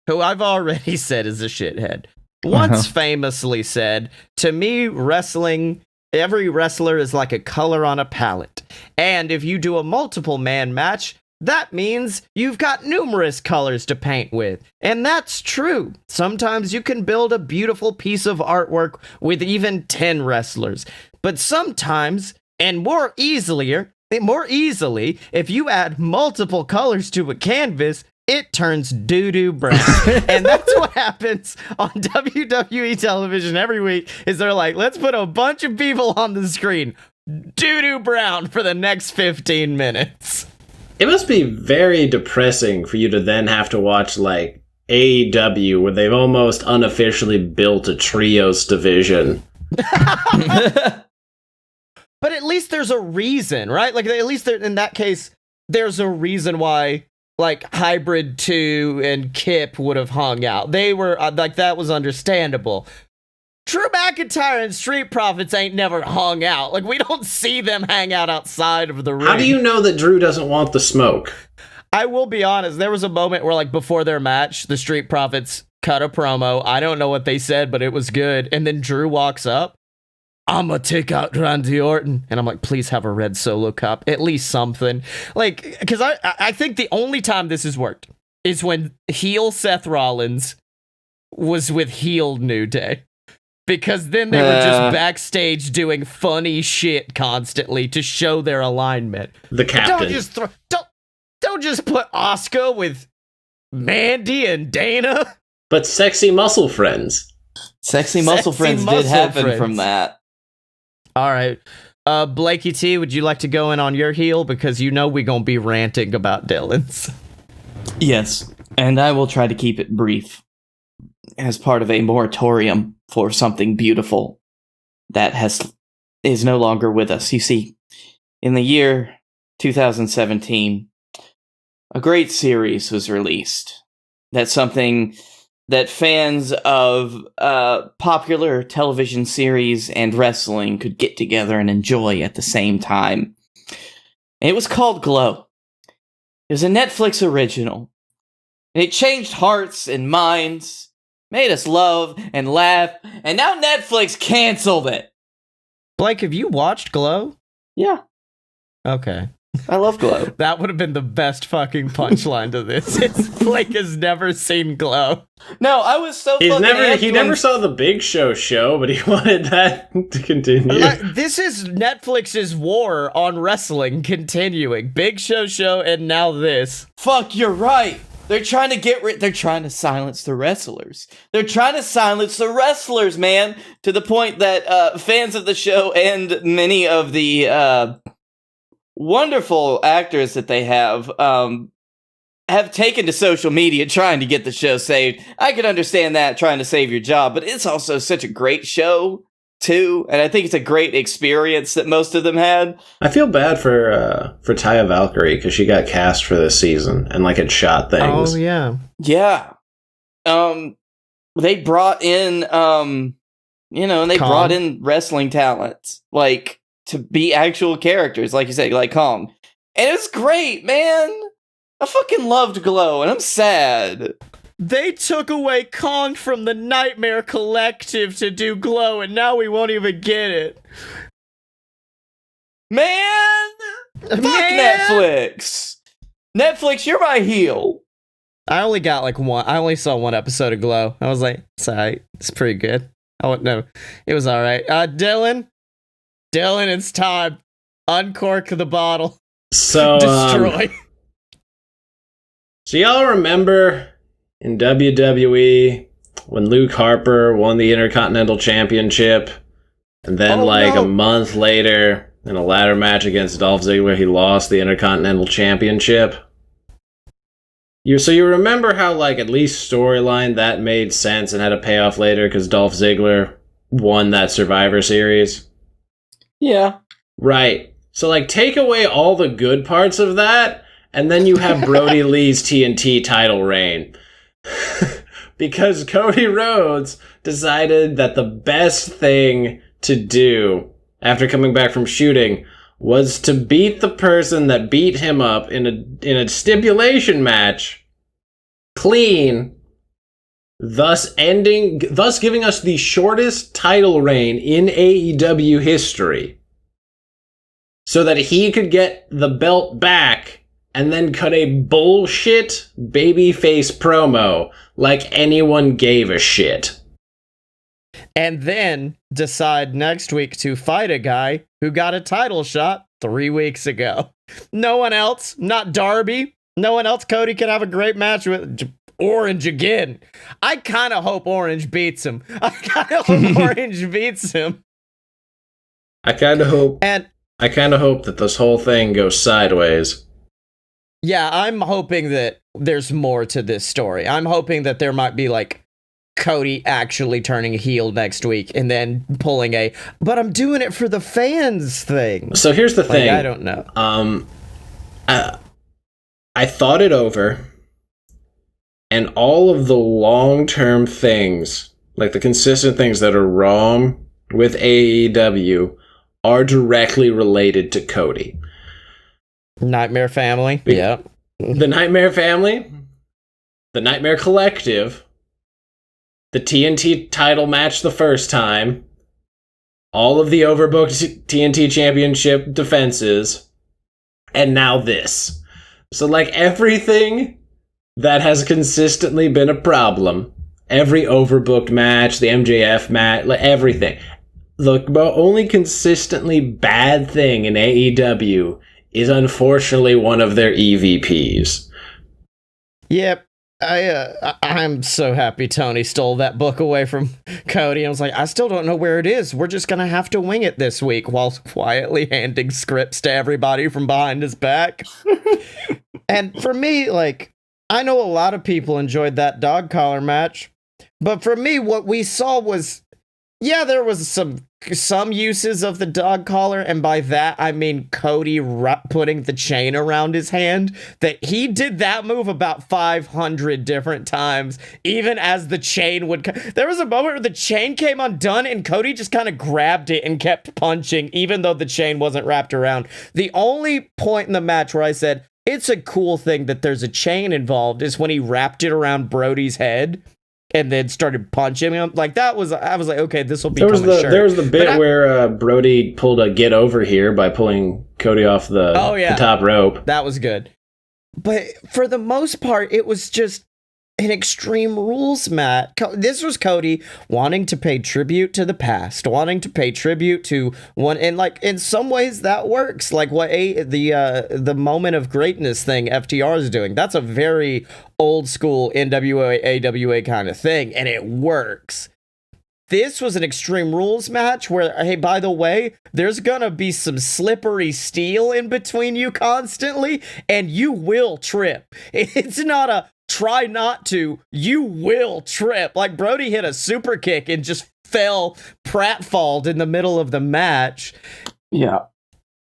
who I've already said is a shithead, once famously said, to me, wrestling, every wrestler is like a color on a palette. And if you do a multiple man match, that means you've got numerous colors to paint with. And that's true. Sometimes you can build a beautiful piece of artwork with even 10 wrestlers. But sometimes, and more easily, if you add multiple colors to a canvas, it turns doo-doo brown. And that's what happens on WWE television every week, is they're like, let's put a bunch of people on the screen, doo-doo brown for the next 15 minutes. It must be very depressing for you to then have to watch, like, AEW, where they've almost unofficially built a trios division. But at least there's a reason, right? Like, at least in that case, there's a reason why, like, Hybrid 2 and Kip would have hung out. They were, like, that was understandable. Drew McIntyre and Street Profits ain't never hung out. Like, we don't see them hang out outside of the ring. How do you know that Drew doesn't want the smoke? I will be honest, there was a moment where, like, before their match, the Street Profits cut a promo. I don't know what they said, but it was good. And then Drew walks up. I'm gonna take out Randy Orton. And I'm like, please have a red Solo cup. At least something. Like, because I think the only time this has worked is when heel Seth Rollins was with heel New Day. Because then they were just backstage doing funny shit constantly to show their alignment. The captain. Don't just put Asuka with Mandy and Dana. But sexy muscle friends. Sexy muscle friends did happen from that. All right. Blakey T, would you like to go in on your heel? Because you know we're going to be ranting about Dylan's. Yes, and I will try to keep it brief. As part of a moratorium for something beautiful that is no longer with us. You see, in the year 2017, a great series was released. That's something that fans of popular television series and wrestling could get together and enjoy at the same time. And it was called Glow. It was a Netflix original. And it changed hearts and minds, made us love and laugh, and now Netflix canceled it. Blake, have you watched Glow? Yeah. Okay. I love Glow. That would have been the best fucking punchline to this. Blake has never seen Glow. No, I was so He never saw the Big show, but he wanted that to continue. This is Netflix's war on wrestling continuing. Big show, and now this. Fuck, you're right. They're trying to they're trying to silence the wrestlers. They're trying to silence the wrestlers, man, to the point that fans of the show and many of the wonderful actors that they have taken to social media trying to get the show saved. I can understand that, trying to save your job, but it's also such a great show too, and I think it's a great experience that most of them had. I feel bad for Taya Valkyrie because she got cast for this season and like it shot things. Oh yeah. They brought in and they Kong. brought in wrestling talent like to be actual characters, like you said, like Kong, and it was great, man. I fucking loved Glow, and I'm sad. They took away Kong from the Nightmare Collective to do Glow, and now we won't even get it. Man! Fuck Netflix! Netflix, you're my heel. I only got like one. I only saw one episode of Glow. I was like, it's alright. It's pretty good. Oh no, it was alright. Dylan, it's time. Uncork the bottle. So Destroy. So y'all remember in WWE when Luke Harper won the Intercontinental Championship, and then a month later in a ladder match against Dolph Ziggler, he lost the Intercontinental Championship? You remember how like at least storyline that made sense and had a payoff later because Dolph Ziggler won that Survivor Series? Yeah. Right. So like take away all the good parts of that, and then you have Brody Lee's TNT title reign. Because Cody Rhodes decided that the best thing to do after coming back from shooting was to beat the person that beat him up in a stipulation match clean, thus giving us the shortest title reign in AEW history, so that he could get the belt back and then cut a bullshit babyface promo like anyone gave a shit. And then decide next week to fight a guy who got a title shot 3 weeks ago. No one else, not Darby, no one else. Cody can have a great match with Orange again. I kind of hope Orange beats him. I kind of hope that this whole thing goes sideways. Yeah, I'm hoping that there's more to this story. I'm hoping that there might be like Cody actually turning heel next week and then pulling but I'm doing it for the fans thing. So here's the thing. I don't know. I thought it over, and all of the long-term things, like the consistent things that are wrong with AEW, are directly related to Cody. Nightmare Family. Yeah. The Nightmare Family, the Nightmare Collective, the TNT title match the first time, all of the overbooked TNT Championship defenses, and now this. So, like, everything that has consistently been a problem, every overbooked match, the MJF match, like, everything. The only consistently bad thing in AEW is unfortunately one of their EVPs. Yep. I'm so happy Tony stole that book away from Cody. I was like, I still don't know where it is. We're just going to have to wing it this week while quietly handing scripts to everybody from behind his back. And for me, like, I know a lot of people enjoyed that dog collar match, but for me, what we saw was, yeah, there was some uses of the dog collar, and by that I mean Cody putting the chain around his hand. That he did that move about 500 different times, even as the chain would. There was a moment where the chain came undone, and Cody just kind of grabbed it and kept punching, even though the chain wasn't wrapped around. The only point in the match where I said it's a cool thing that there's a chain involved is when he wrapped it around Brody's head and then started punching him. Like, I was like, okay, this will become a shirt. There was the bit where Brody pulled a get over here by pulling Cody off the top rope. That was good. But for the most part, it was just an Extreme Rules match. This was Cody wanting to pay tribute to the past, wanting to pay tribute to one, and like in some ways that works. Like what the moment of greatness thing FTR is doing. That's a very old school NWA AWA kind of thing, and it works. This was an Extreme Rules match where, hey, by the way, there's gonna be some slippery steel in between you constantly, and you will trip. It's not a try not to, you will trip. Like, Brody hit a super kick and just fell pratfalled in the middle of the match. Yeah.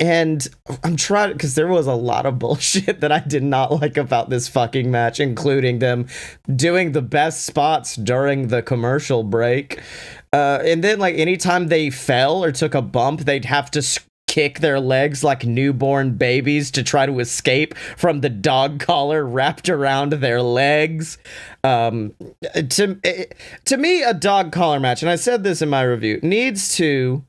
And I'm trying, because there was a lot of bullshit that I did not like about this fucking match, including them doing the best spots during the commercial break. And then, like, anytime they fell or took a bump, they'd have to kick their legs like newborn babies to try to escape from the dog collar wrapped around their legs. To me, a dog collar match, and I said this in my review, needs to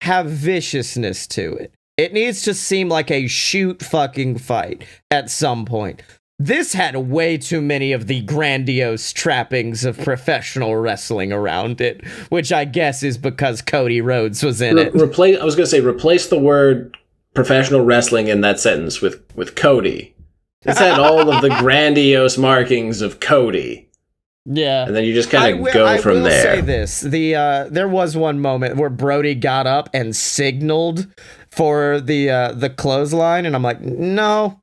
have viciousness to it. It needs to seem like a shoot fucking fight at some point. This had way too many of the grandiose trappings of professional wrestling around it, which I guess is because Cody Rhodes was in it. Replace the word professional wrestling in that sentence with Cody. This had all of the grandiose markings of Cody. Yeah. And then you just kind of go from there. I will say this. There was one moment where Brody got up and signaled for the clothesline, and I'm like, no,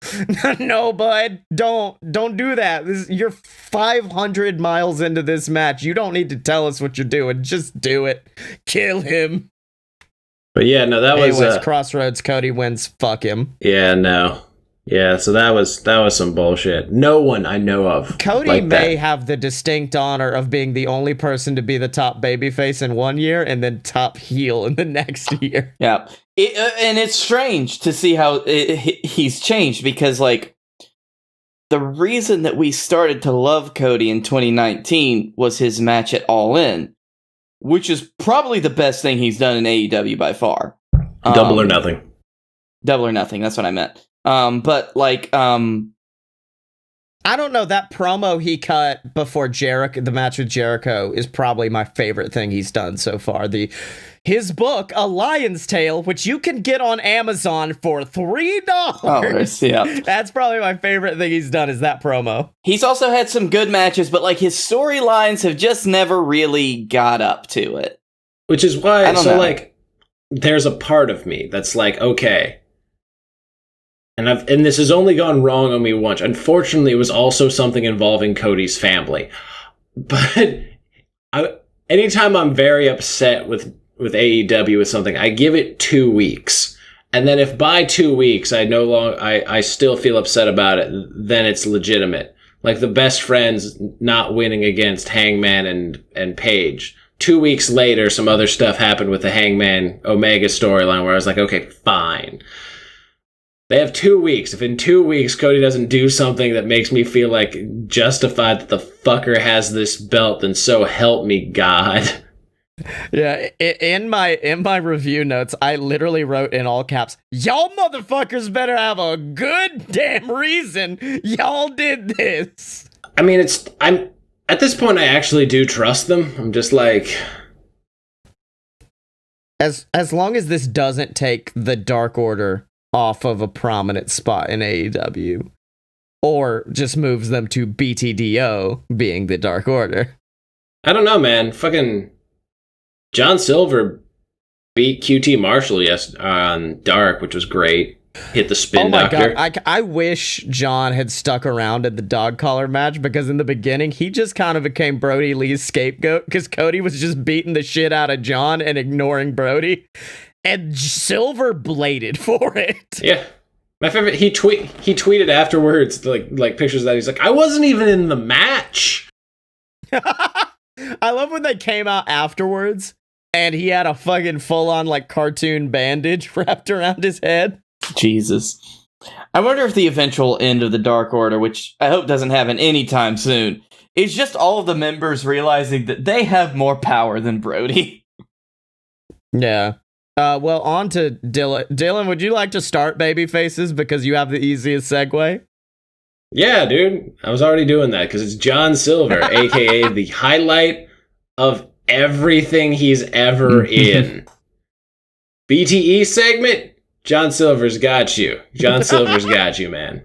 no, bud, don't do that. You're 500 miles into this match. You don't need to tell us what you're doing. Just do it. Kill him. But yeah, no, that was Crossroads. Cody wins. Fuck him. Yeah, no. Yeah, so that was some bullshit. No one I know of. Cody like may that. have the distinct honor of being the only person to be the top babyface in one year and then top heel in the next year. Yeah. And it's strange to see how he's changed, because, like, the reason that we started to love Cody in 2019 was his match at All In, which is probably the best thing he's done in AEW by far. Double or Nothing. Double or Nothing, that's what I meant. But, like, I don't know, that promo he cut before the match with Jericho is probably my favorite thing he's done so far. His book, A Lion's Tale, which you can get on Amazon for $3. Oh, yeah. That's probably my favorite thing he's done, is that promo. He's also had some good matches, but, like, his storylines have just never really got up to it. Which is why, like, there's a part of me that's like, okay. And this has only gone wrong on me once. Unfortunately, it was also something involving Cody's family. But anytime I'm very upset with AEW with something, I give it 2 weeks. And then if by 2 weeks I still feel upset about it, then it's legitimate. Like the Best Friends not winning against Hangman and Paige. 2 weeks later, some other stuff happened with the Hangman Omega storyline where I was like, okay, fine. They have 2 weeks. If in 2 weeks Cody doesn't do something that makes me feel like justified that the fucker has this belt, then so help me God. Yeah, in my review notes, I literally wrote in all caps, y'all motherfuckers better have a good damn reason y'all did this. I mean, I'm at this point, I actually do trust them. I'm just like, as long as this doesn't take the Dark Order off of a prominent spot in AEW, or just moves them to BTDO being the Dark Order. I don't know, man. Fucking John Silver beat QT Marshall on Dark, which was great. Hit the spin doctor. God, I wish John had stuck around at the dog collar match, because in the beginning he just kind of became Brody Lee's scapegoat, because Cody was just beating the shit out of John and ignoring Brody. And Silver bladed for it. Yeah. My favorite, he tweeted afterwards, like pictures of that. He's like, I wasn't even in the match. I love when they came out afterwards and he had a fucking full-on like cartoon bandage wrapped around his head. Jesus. I wonder if the eventual end of the Dark Order, which I hope doesn't happen anytime soon, is just all of the members realizing that they have more power than Brody. Yeah. Well, on to Dylan. Dylan, would you like to start Babyfaces because you have the easiest segue? Yeah, dude. I was already doing that because it's John Silver, aka the highlight of everything he's ever in. BTE segment, John Silver's got you. John Silver's got you, man.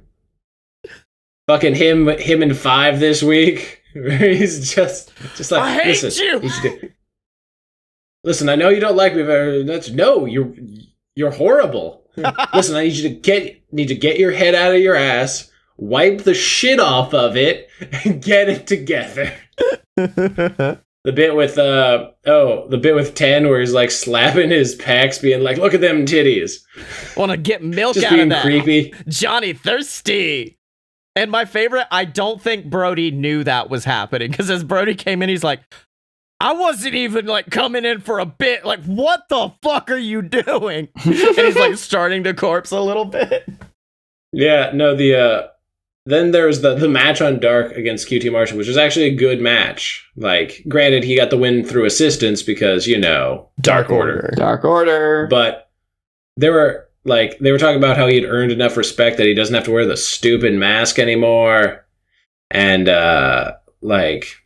Fucking him in 5 this week. He's just like, I hate listen, you. Listen, I know you don't like me very much. No, you're horrible. Listen, I need you to get your head out of your ass, wipe the shit off of it, and get it together. The bit with the bit with 10 where he's like slapping his pecs, being like, "Look at them titties." Want to get milk Just out of being that. creepy. Johnny thirsty. And my favorite, I don't think Brody knew that was happening, because as Brody came in, he's like, I wasn't even like coming in for a bit. Like, what the fuck are you doing? And he's like starting to corpse a little bit. Yeah, no, then there was the match on Dark against QT Marshall, which was actually a good match. Like, granted, he got the win through assistance because, Dark Order. Dark Order. But they were talking about how he had earned enough respect that he doesn't have to wear the stupid mask anymore. And,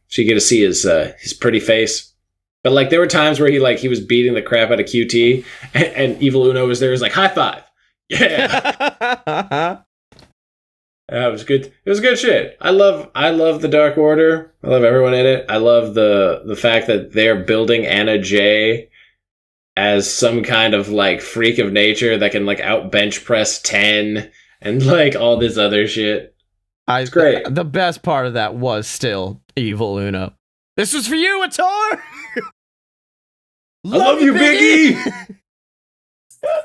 so you get to see his pretty face. But, like, there were times where he was beating the crap out of QT, and Evil Uno was there. He was like, high five. Yeah. It was good. It was good shit. I love the Dark Order. I love everyone in it. I love the fact that they're building Anna Jay as some kind of like freak of nature that can like out bench press 10 and like all this other shit. It's great. The best part of that was still Evil Uno. This was for you, Atar. I love you, Biggie.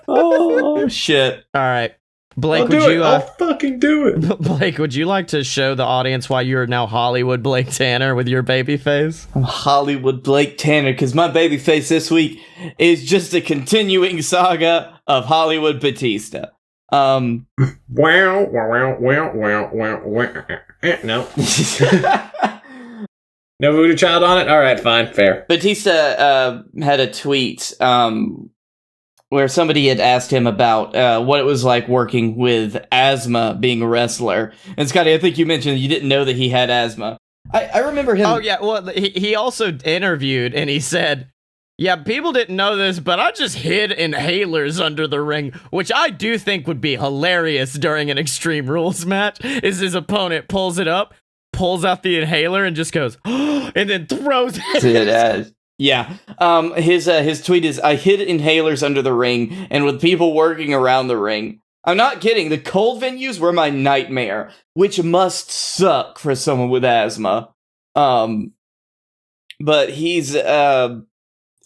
Oh shit! All right, Blake, I'll fucking do it. Blake, would you like to show the audience why you're now Hollywood Blake Tanner with your baby face? I'm Hollywood Blake Tanner because my baby face this week is just a continuing saga of Hollywood Batista. No. No Voodoo Child on it? All right, fine, fair. Batista had a tweet where somebody had asked him about what it was like working with asthma being a wrestler. And Scotty, I think you mentioned you didn't know that he had asthma. I remember him. Oh, yeah. Well, he also interviewed and he said, yeah, people didn't know this, but I just hid inhalers under the ring, which I do think would be hilarious during an Extreme Rules match, is his opponent pulls it up, pulls out the inhaler, and just goes, and then throws it. Yeah. His tweet is, I hid inhalers under the ring, and with people working around the ring. I'm not kidding. The cold venues were my nightmare, which must suck for someone with asthma. But he's,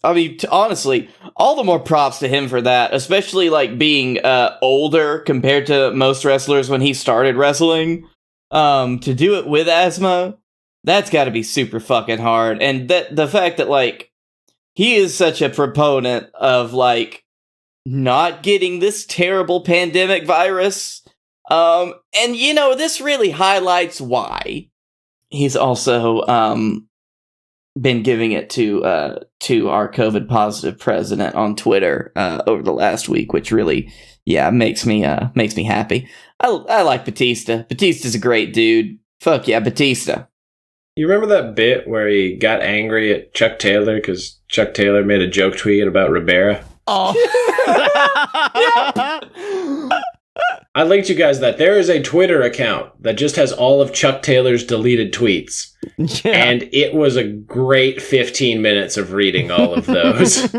honestly, all the more props to him for that, especially like being older compared to most wrestlers when he started wrestling. To do it with asthma, that's got to be super fucking hard. And the fact that like he is such a proponent of like not getting this terrible pandemic virus. And this really highlights why he's also been giving it to our COVID positive president on Twitter over the last week, which really makes me happy. I like Batista. Batista's a great dude. Fuck yeah, Batista. You remember that bit where he got angry at Chuck Taylor because Chuck Taylor made a joke tweet about Ribera? Oh. I linked you guys that there is a Twitter account that just has all of Chuck Taylor's deleted tweets. Yeah. And it was a great 15 minutes of reading all of those.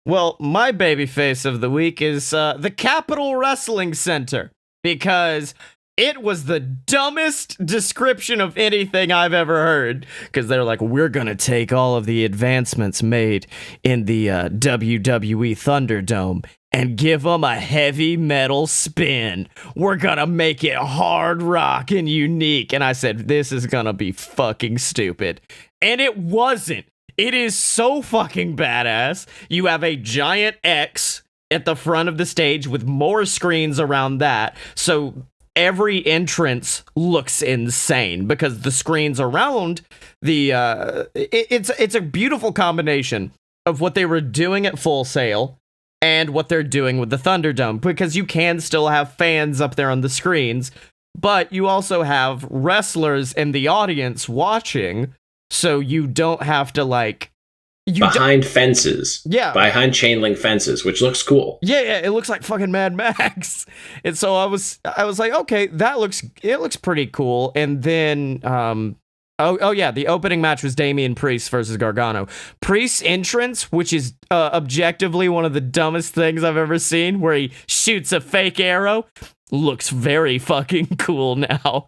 Well, my babyface of the week is the Capitol Wrestling Center, because it was the dumbest description of anything I've ever heard. Because they're like, we're going to take all of the advancements made in the WWE Thunderdome and give them a heavy metal spin. We're gonna make it hard rock and unique. And I said, this is gonna be fucking stupid. And it wasn't. It is so fucking badass. You have a giant X at the front of the stage with more screens around that. So every entrance looks insane because the screens around the it's a beautiful combination of what they were doing at Full Sail and what they're doing with the Thunderdome, because you can still have fans up there on the screens, but you also have wrestlers in the audience watching, so you don't have to behind fences. Yeah. Behind chain link fences, which looks cool. Yeah, it looks like fucking Mad Max. And so I was like, okay, it looks pretty cool. And then oh yeah, the opening match was Damian Priest versus Gargano. Priest's entrance, which is objectively one of the dumbest things I've ever seen, where he shoots a fake arrow, looks very fucking cool now.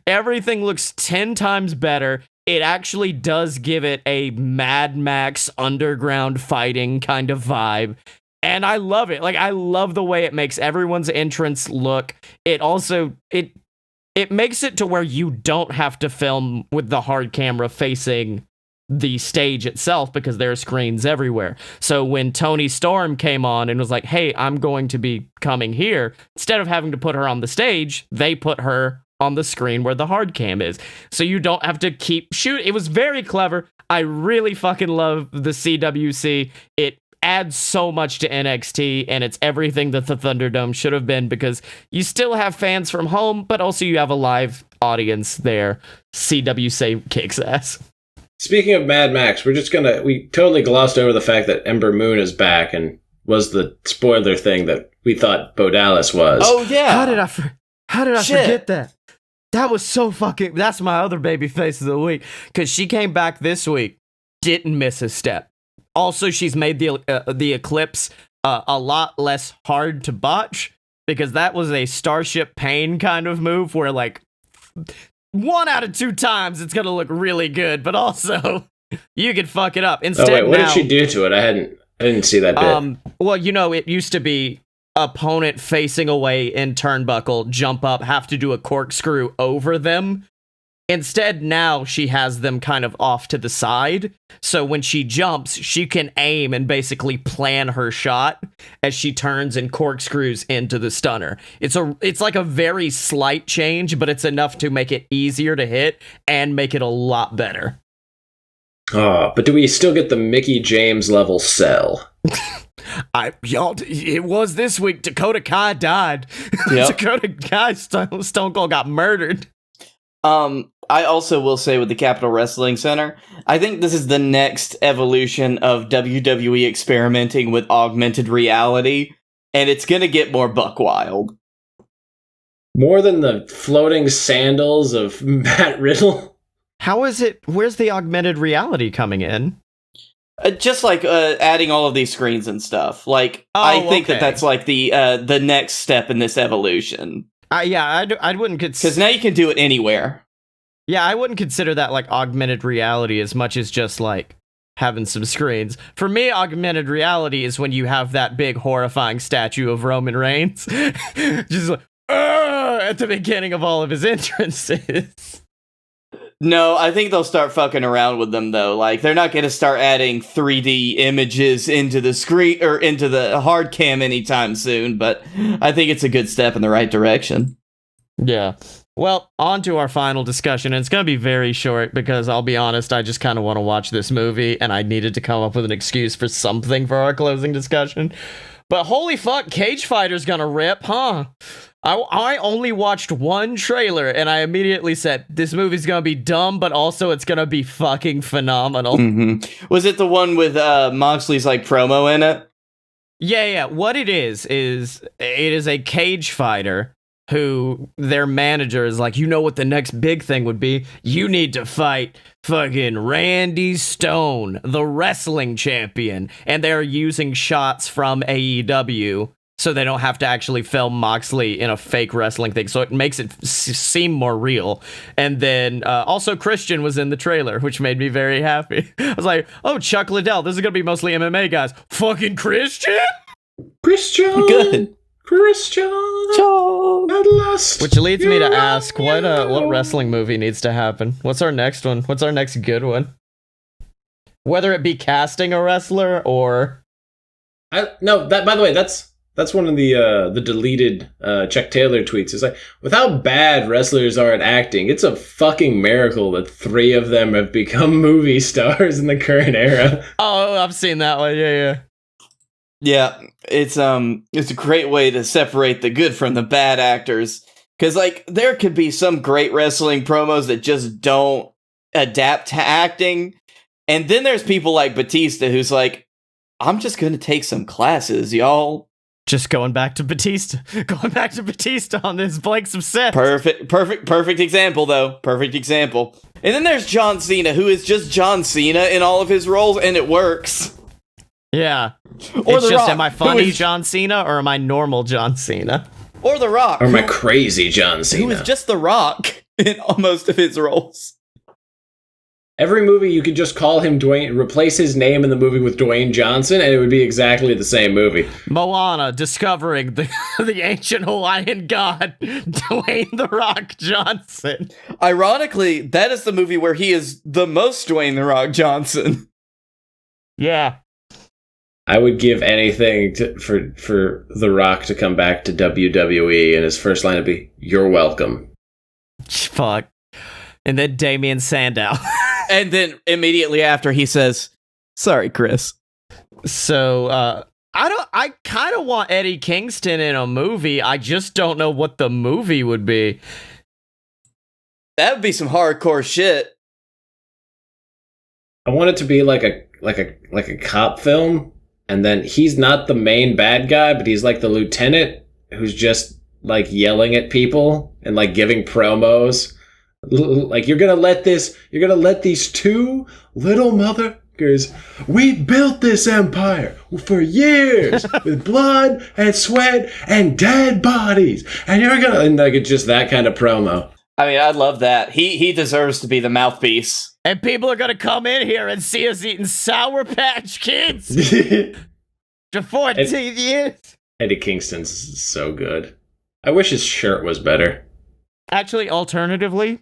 Everything looks 10 times better. It actually does give it a Mad Max underground fighting kind of vibe. And I love it. Like, I love the way it makes everyone's entrance look. It also, it makes it to where you don't have to film with the hard camera facing the stage itself, because there are screens everywhere. So when Toni Storm came on and was like, hey, I'm going to be coming here, instead of having to put her on the stage, they put her on the screen where the hard cam is. So you don't have to keep shooting. It was very clever. I really fucking love the CWC. It adds so much to NXT, and it's everything that the Thunderdome should have been, because you still have fans from home, but also you have a live audience there. CWC kicks ass. Speaking of Mad Max, we totally glossed over the fact that Ember Moon is back and was the spoiler thing that we thought Bo Dallas was. Oh yeah. How did I forget that? That was so fucking... That's my other baby face of the week. Because she came back this week, didn't miss a step. Also, she's made the Eclipse a lot less hard to botch, because that was a Starship Pain kind of move where, 1 out of 2 times it's going to look really good, but also you could fuck it up. Instead, what did she do to it? I didn't see that bit. Well, it used to be opponent facing away in turnbuckle, jump up, have to do a corkscrew over them. Instead, now she has them kind of off to the side, so when she jumps, she can aim and basically plan her shot as she turns and corkscrews into the stunner. It's like a very slight change, but it's enough to make it easier to hit and make it a lot better. Oh, but do we still get the Mickey James level sell? It was this week. Dakota Kai died. Yep. Dakota Kai, Stone Cold got murdered. I also will say with the Capitol Wrestling Center, I think this is the next evolution of WWE experimenting with augmented reality, and it's gonna get more buck wild. More than the floating sandals of Matt Riddle? How is it? Where's the augmented reality coming in? Just adding all of these screens and stuff. I think that's the next step in this evolution. I wouldn't because now you can do it anywhere. Yeah, I wouldn't consider that augmented reality as much as just having some screens. For me, augmented reality is when you have that big horrifying statue of Roman Reigns just at the beginning of all of his entrances. No, I think they'll start fucking around with them, though. They're not going to start adding 3D images into the screen or into the hard cam anytime soon, but I think it's a good step in the right direction. Yeah. Well, on to our final discussion, and it's going to be very short because I'll be honest, I just kind of want to watch this movie, and I needed to come up with an excuse for something for our closing discussion. But holy fuck, Cage Fighter's going to rip, huh? I only watched one trailer, and I immediately said, this movie's gonna be dumb, but also it's gonna be fucking phenomenal. Mm-hmm. Was it the one with Moxley's promo in it? Yeah. What it is a cage fighter who their manager is like, you know what the next big thing would be? You need to fight fucking Randy Stone, the wrestling champion. And they're using shots from AEW. So they don't have to actually film Moxley in a fake wrestling thing. So it makes it seem more real. And then also Christian was in the trailer, which made me very happy. I was like, oh, Chuck Liddell. This is going to be mostly MMA guys. Fucking Christian? Christian. Good. Christian. At last. Which leads me to ask, what wrestling movie needs to happen? What's our next one? What's our next good one? Whether it be casting a wrestler or... No, that, by the way, that's one of the deleted Chuck Taylor tweets. It's with how bad wrestlers are at acting, it's a fucking miracle that 3 of them have become movie stars in the current era. Oh, I've seen that one. Yeah. Yeah, it's a great way to separate the good from the bad actors. Because, like, there could be some great wrestling promos that just don't adapt to acting. And then there's people like Batista who's like, I'm just going to take some classes, y'all. Just going back to Batista. Going back to Batista on this Blake Success. Perfect example, though. Perfect example. And then there's John Cena, who is just John Cena in all of his roles, and it works. Yeah. Or it's The just, Rock, am I funny John Cena or am I normal John Cena? Or The Rock. Or am I crazy John Cena? Who is just The Rock in most of his roles. Every movie you could just call him Dwayne, replace his name in the movie with Dwayne Johnson, and it would be exactly the same movie. Moana discovering the ancient Hawaiian god, Dwayne The Rock Johnson. Ironically, that is the movie where he is the most Dwayne The Rock Johnson. Yeah. I would give anything for The Rock to come back to WWE, and his first line would be, "You're welcome." Fuck. And then Damien Sandow. And then immediately after he says, "Sorry, Chris." So, I kind of want Eddie Kingston in a movie. I just don't know what the movie would be. That would be some hardcore shit. I want it to be like a cop film, and then he's not the main bad guy, but he's like the lieutenant who's just like yelling at people and like giving promos. Like, you're gonna let these two little motherfuckers, we built this empire for years with blood and sweat and dead bodies, and and like, it's just that kind of promo. I mean, I love that. He deserves to be the mouthpiece. And people are gonna come in here and see us eating Sour Patch Kids for 14 years. Eddie Kingston's so good. I wish his shirt was better. Actually, alternatively,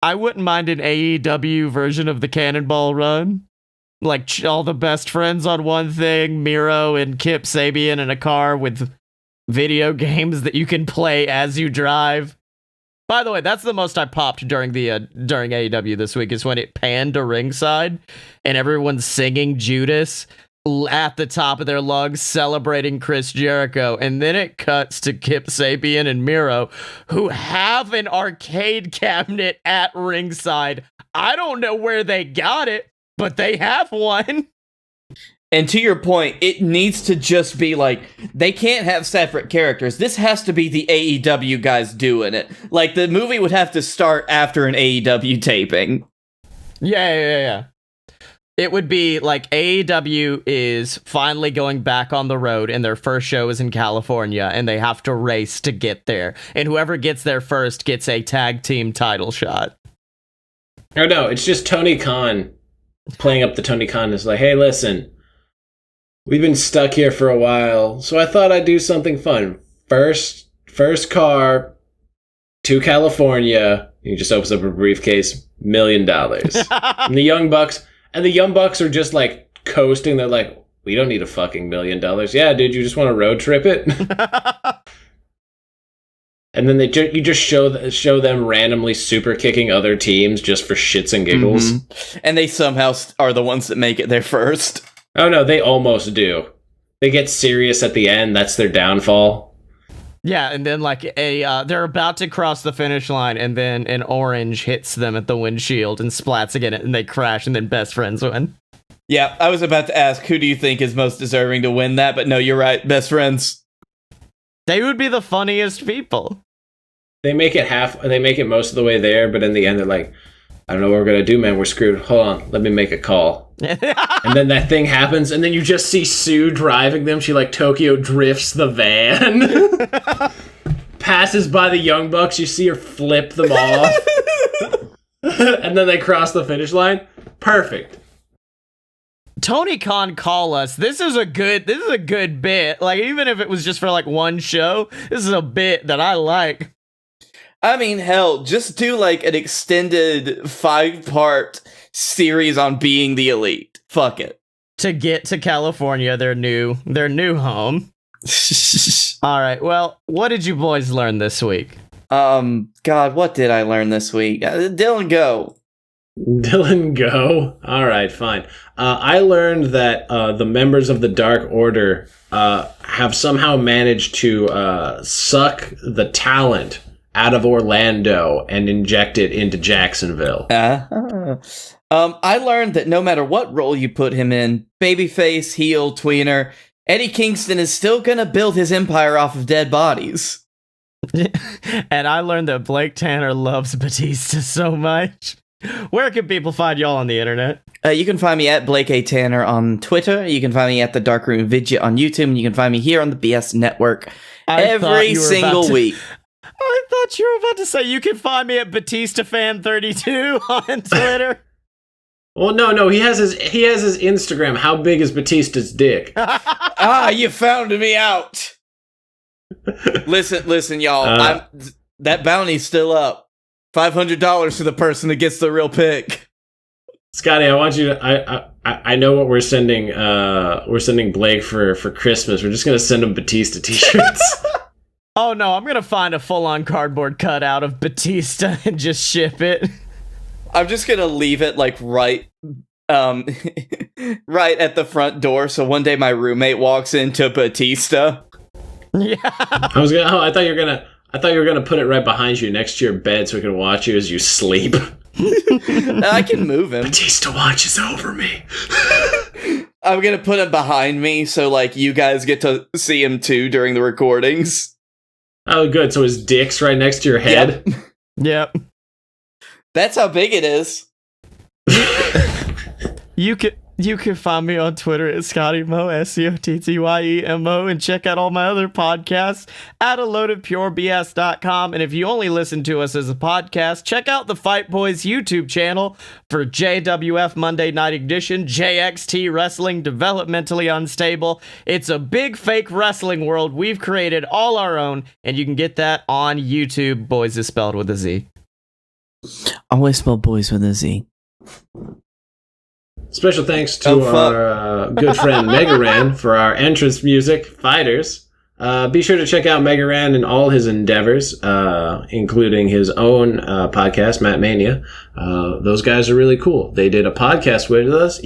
I wouldn't mind an AEW version of the Cannonball run. Like, all the best friends on one thing, Miro and Kip Sabian in a car with video games that you can play as you drive. By the way, that's the most I popped during AEW this week, is when it panned to ringside and everyone's singing Judas at the top of their lungs, celebrating Chris Jericho, and then it cuts to Kip Sabian and Miro, who have an arcade cabinet at ringside. I don't know where they got it, but they have one. And to your point, it needs to just be like, they can't have separate characters. This has to be the AEW guys doing it. Like, the movie would have to start after an AEW taping. Yeah. It would be like AEW is finally going back on the road, and their first show is in California, and they have to race to get there. And whoever gets there first gets a tag team title shot. Oh no, it's just Tony Khan playing up the Tony Khan. Is like, hey, listen, we've been stuck here for a while, so I thought I'd do something fun. First car to California. He just opens up a briefcase, $1 million. And the Young Bucks are just like coasting. They're like, we don't need a fucking $1 million. Yeah, dude, you just want to road trip it? And then you just show them randomly super kicking other teams just for shits and giggles. Mm-hmm. And they somehow are the ones that make it there first. Oh no, they almost do. They get serious at the end. That's their downfall. Yeah, and then like they're about to cross the finish line, and then an orange hits them at the windshield and splats again, and they crash, and then best friends win. Yeah, I was about to ask, who do you think is most deserving to win that? But no, you're right, best friends. They would be the funniest people. They make it most of the way there, but in the end they're like, I don't know what we're gonna do, man. We're screwed. Hold on, let me make a call. And then that thing happens, and then you just see Sue driving them. She like Tokyo drifts the van, passes by the Young Bucks. You see her flip them off, and then they cross the finish line. Perfect. Tony Khan, call us. This is a good bit. Like, even if it was just for like one show, this is a bit that I like. I mean, hell, just do like an extended 5-part series on being the elite. Fuck it. To get to California, their new home. All right. Well, what did you boys learn this week? God, what did I learn this week? Dylan, go. Dylan, go. All right, fine. I learned that the members of the Dark Order have somehow managed to suck the talent out of Orlando and inject it into Jacksonville. I learned that no matter what role you put him in, babyface, heel, tweener, Eddie Kingston is still gonna build his empire off of dead bodies. And I learned that Blake Tanner loves Batista so much. Where can people find y'all on the internet? You can find me at Blake A. Tanner on Twitter. You can find me at The Darkroom Vidya on YouTube. And you can find me here on the BS Network every single week. I thought you were about to say you can find me at BatistaFan32 on Twitter. Well, no, he has his Instagram. How big is Batista's dick? You found me out. Listen, y'all. That bounty's still up. $500 to the person that gets the real pick. Scotty, I want you to. I know what we're sending. We're sending Blake for Christmas. We're just gonna send him Batista t-shirts. Oh no, I'm gonna find a full-on cardboard cutout of Batista and just ship it. I'm just gonna leave it like right at the front door. So one day my roommate walks into Batista. Yeah. I thought you were gonna put it right behind you next to your bed so we can watch you as you sleep. I can move him. Batista watches over me. I'm gonna put him behind me so like you guys get to see him too during the recordings. Oh, good. So his dick's right next to your head. Yep. That's how big it is. You can find me on Twitter at Scottye Moore, SCOTTYEMO, and check out all my other podcasts at AloadedPureBS.com. And if you only listen to us as a podcast, check out the Fight Boys YouTube channel for JWF Monday Night Edition, JXT Wrestling, Developmentally Unstable. It's a big fake wrestling world we've created all our own, and you can get that on YouTube. Boys is spelled with a Z. Always spell boys with a Z. Special thanks to our good friend Megaran for our entrance music, Fighters. Be sure to check out Megaran and all his endeavors, including his own podcast, Matt Mania. Those guys are really cool. They did a podcast with us,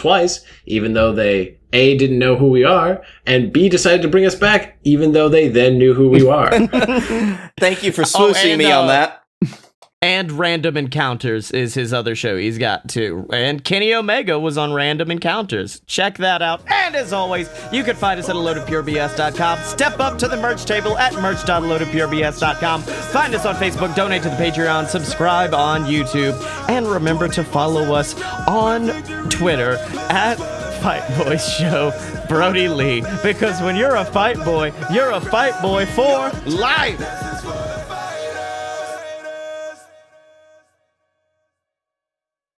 twice, even though they, A, didn't know who we are, and B, decided to bring us back, even though they then knew who we are. Thank you for swooshing me on that. And Random Encounters is his other show he's got too. And Kenny Omega was on Random Encounters. Check that out. And as always, you can find us at AloadedPureBS.com. Step up to the merch table at merch.AloadedPureBS.com. Find us on Facebook, donate to the Patreon, subscribe on YouTube, and remember to follow us on Twitter at Fight Boy Show Brody Lee. Because when you're a fight boy, you're a fight boy for life.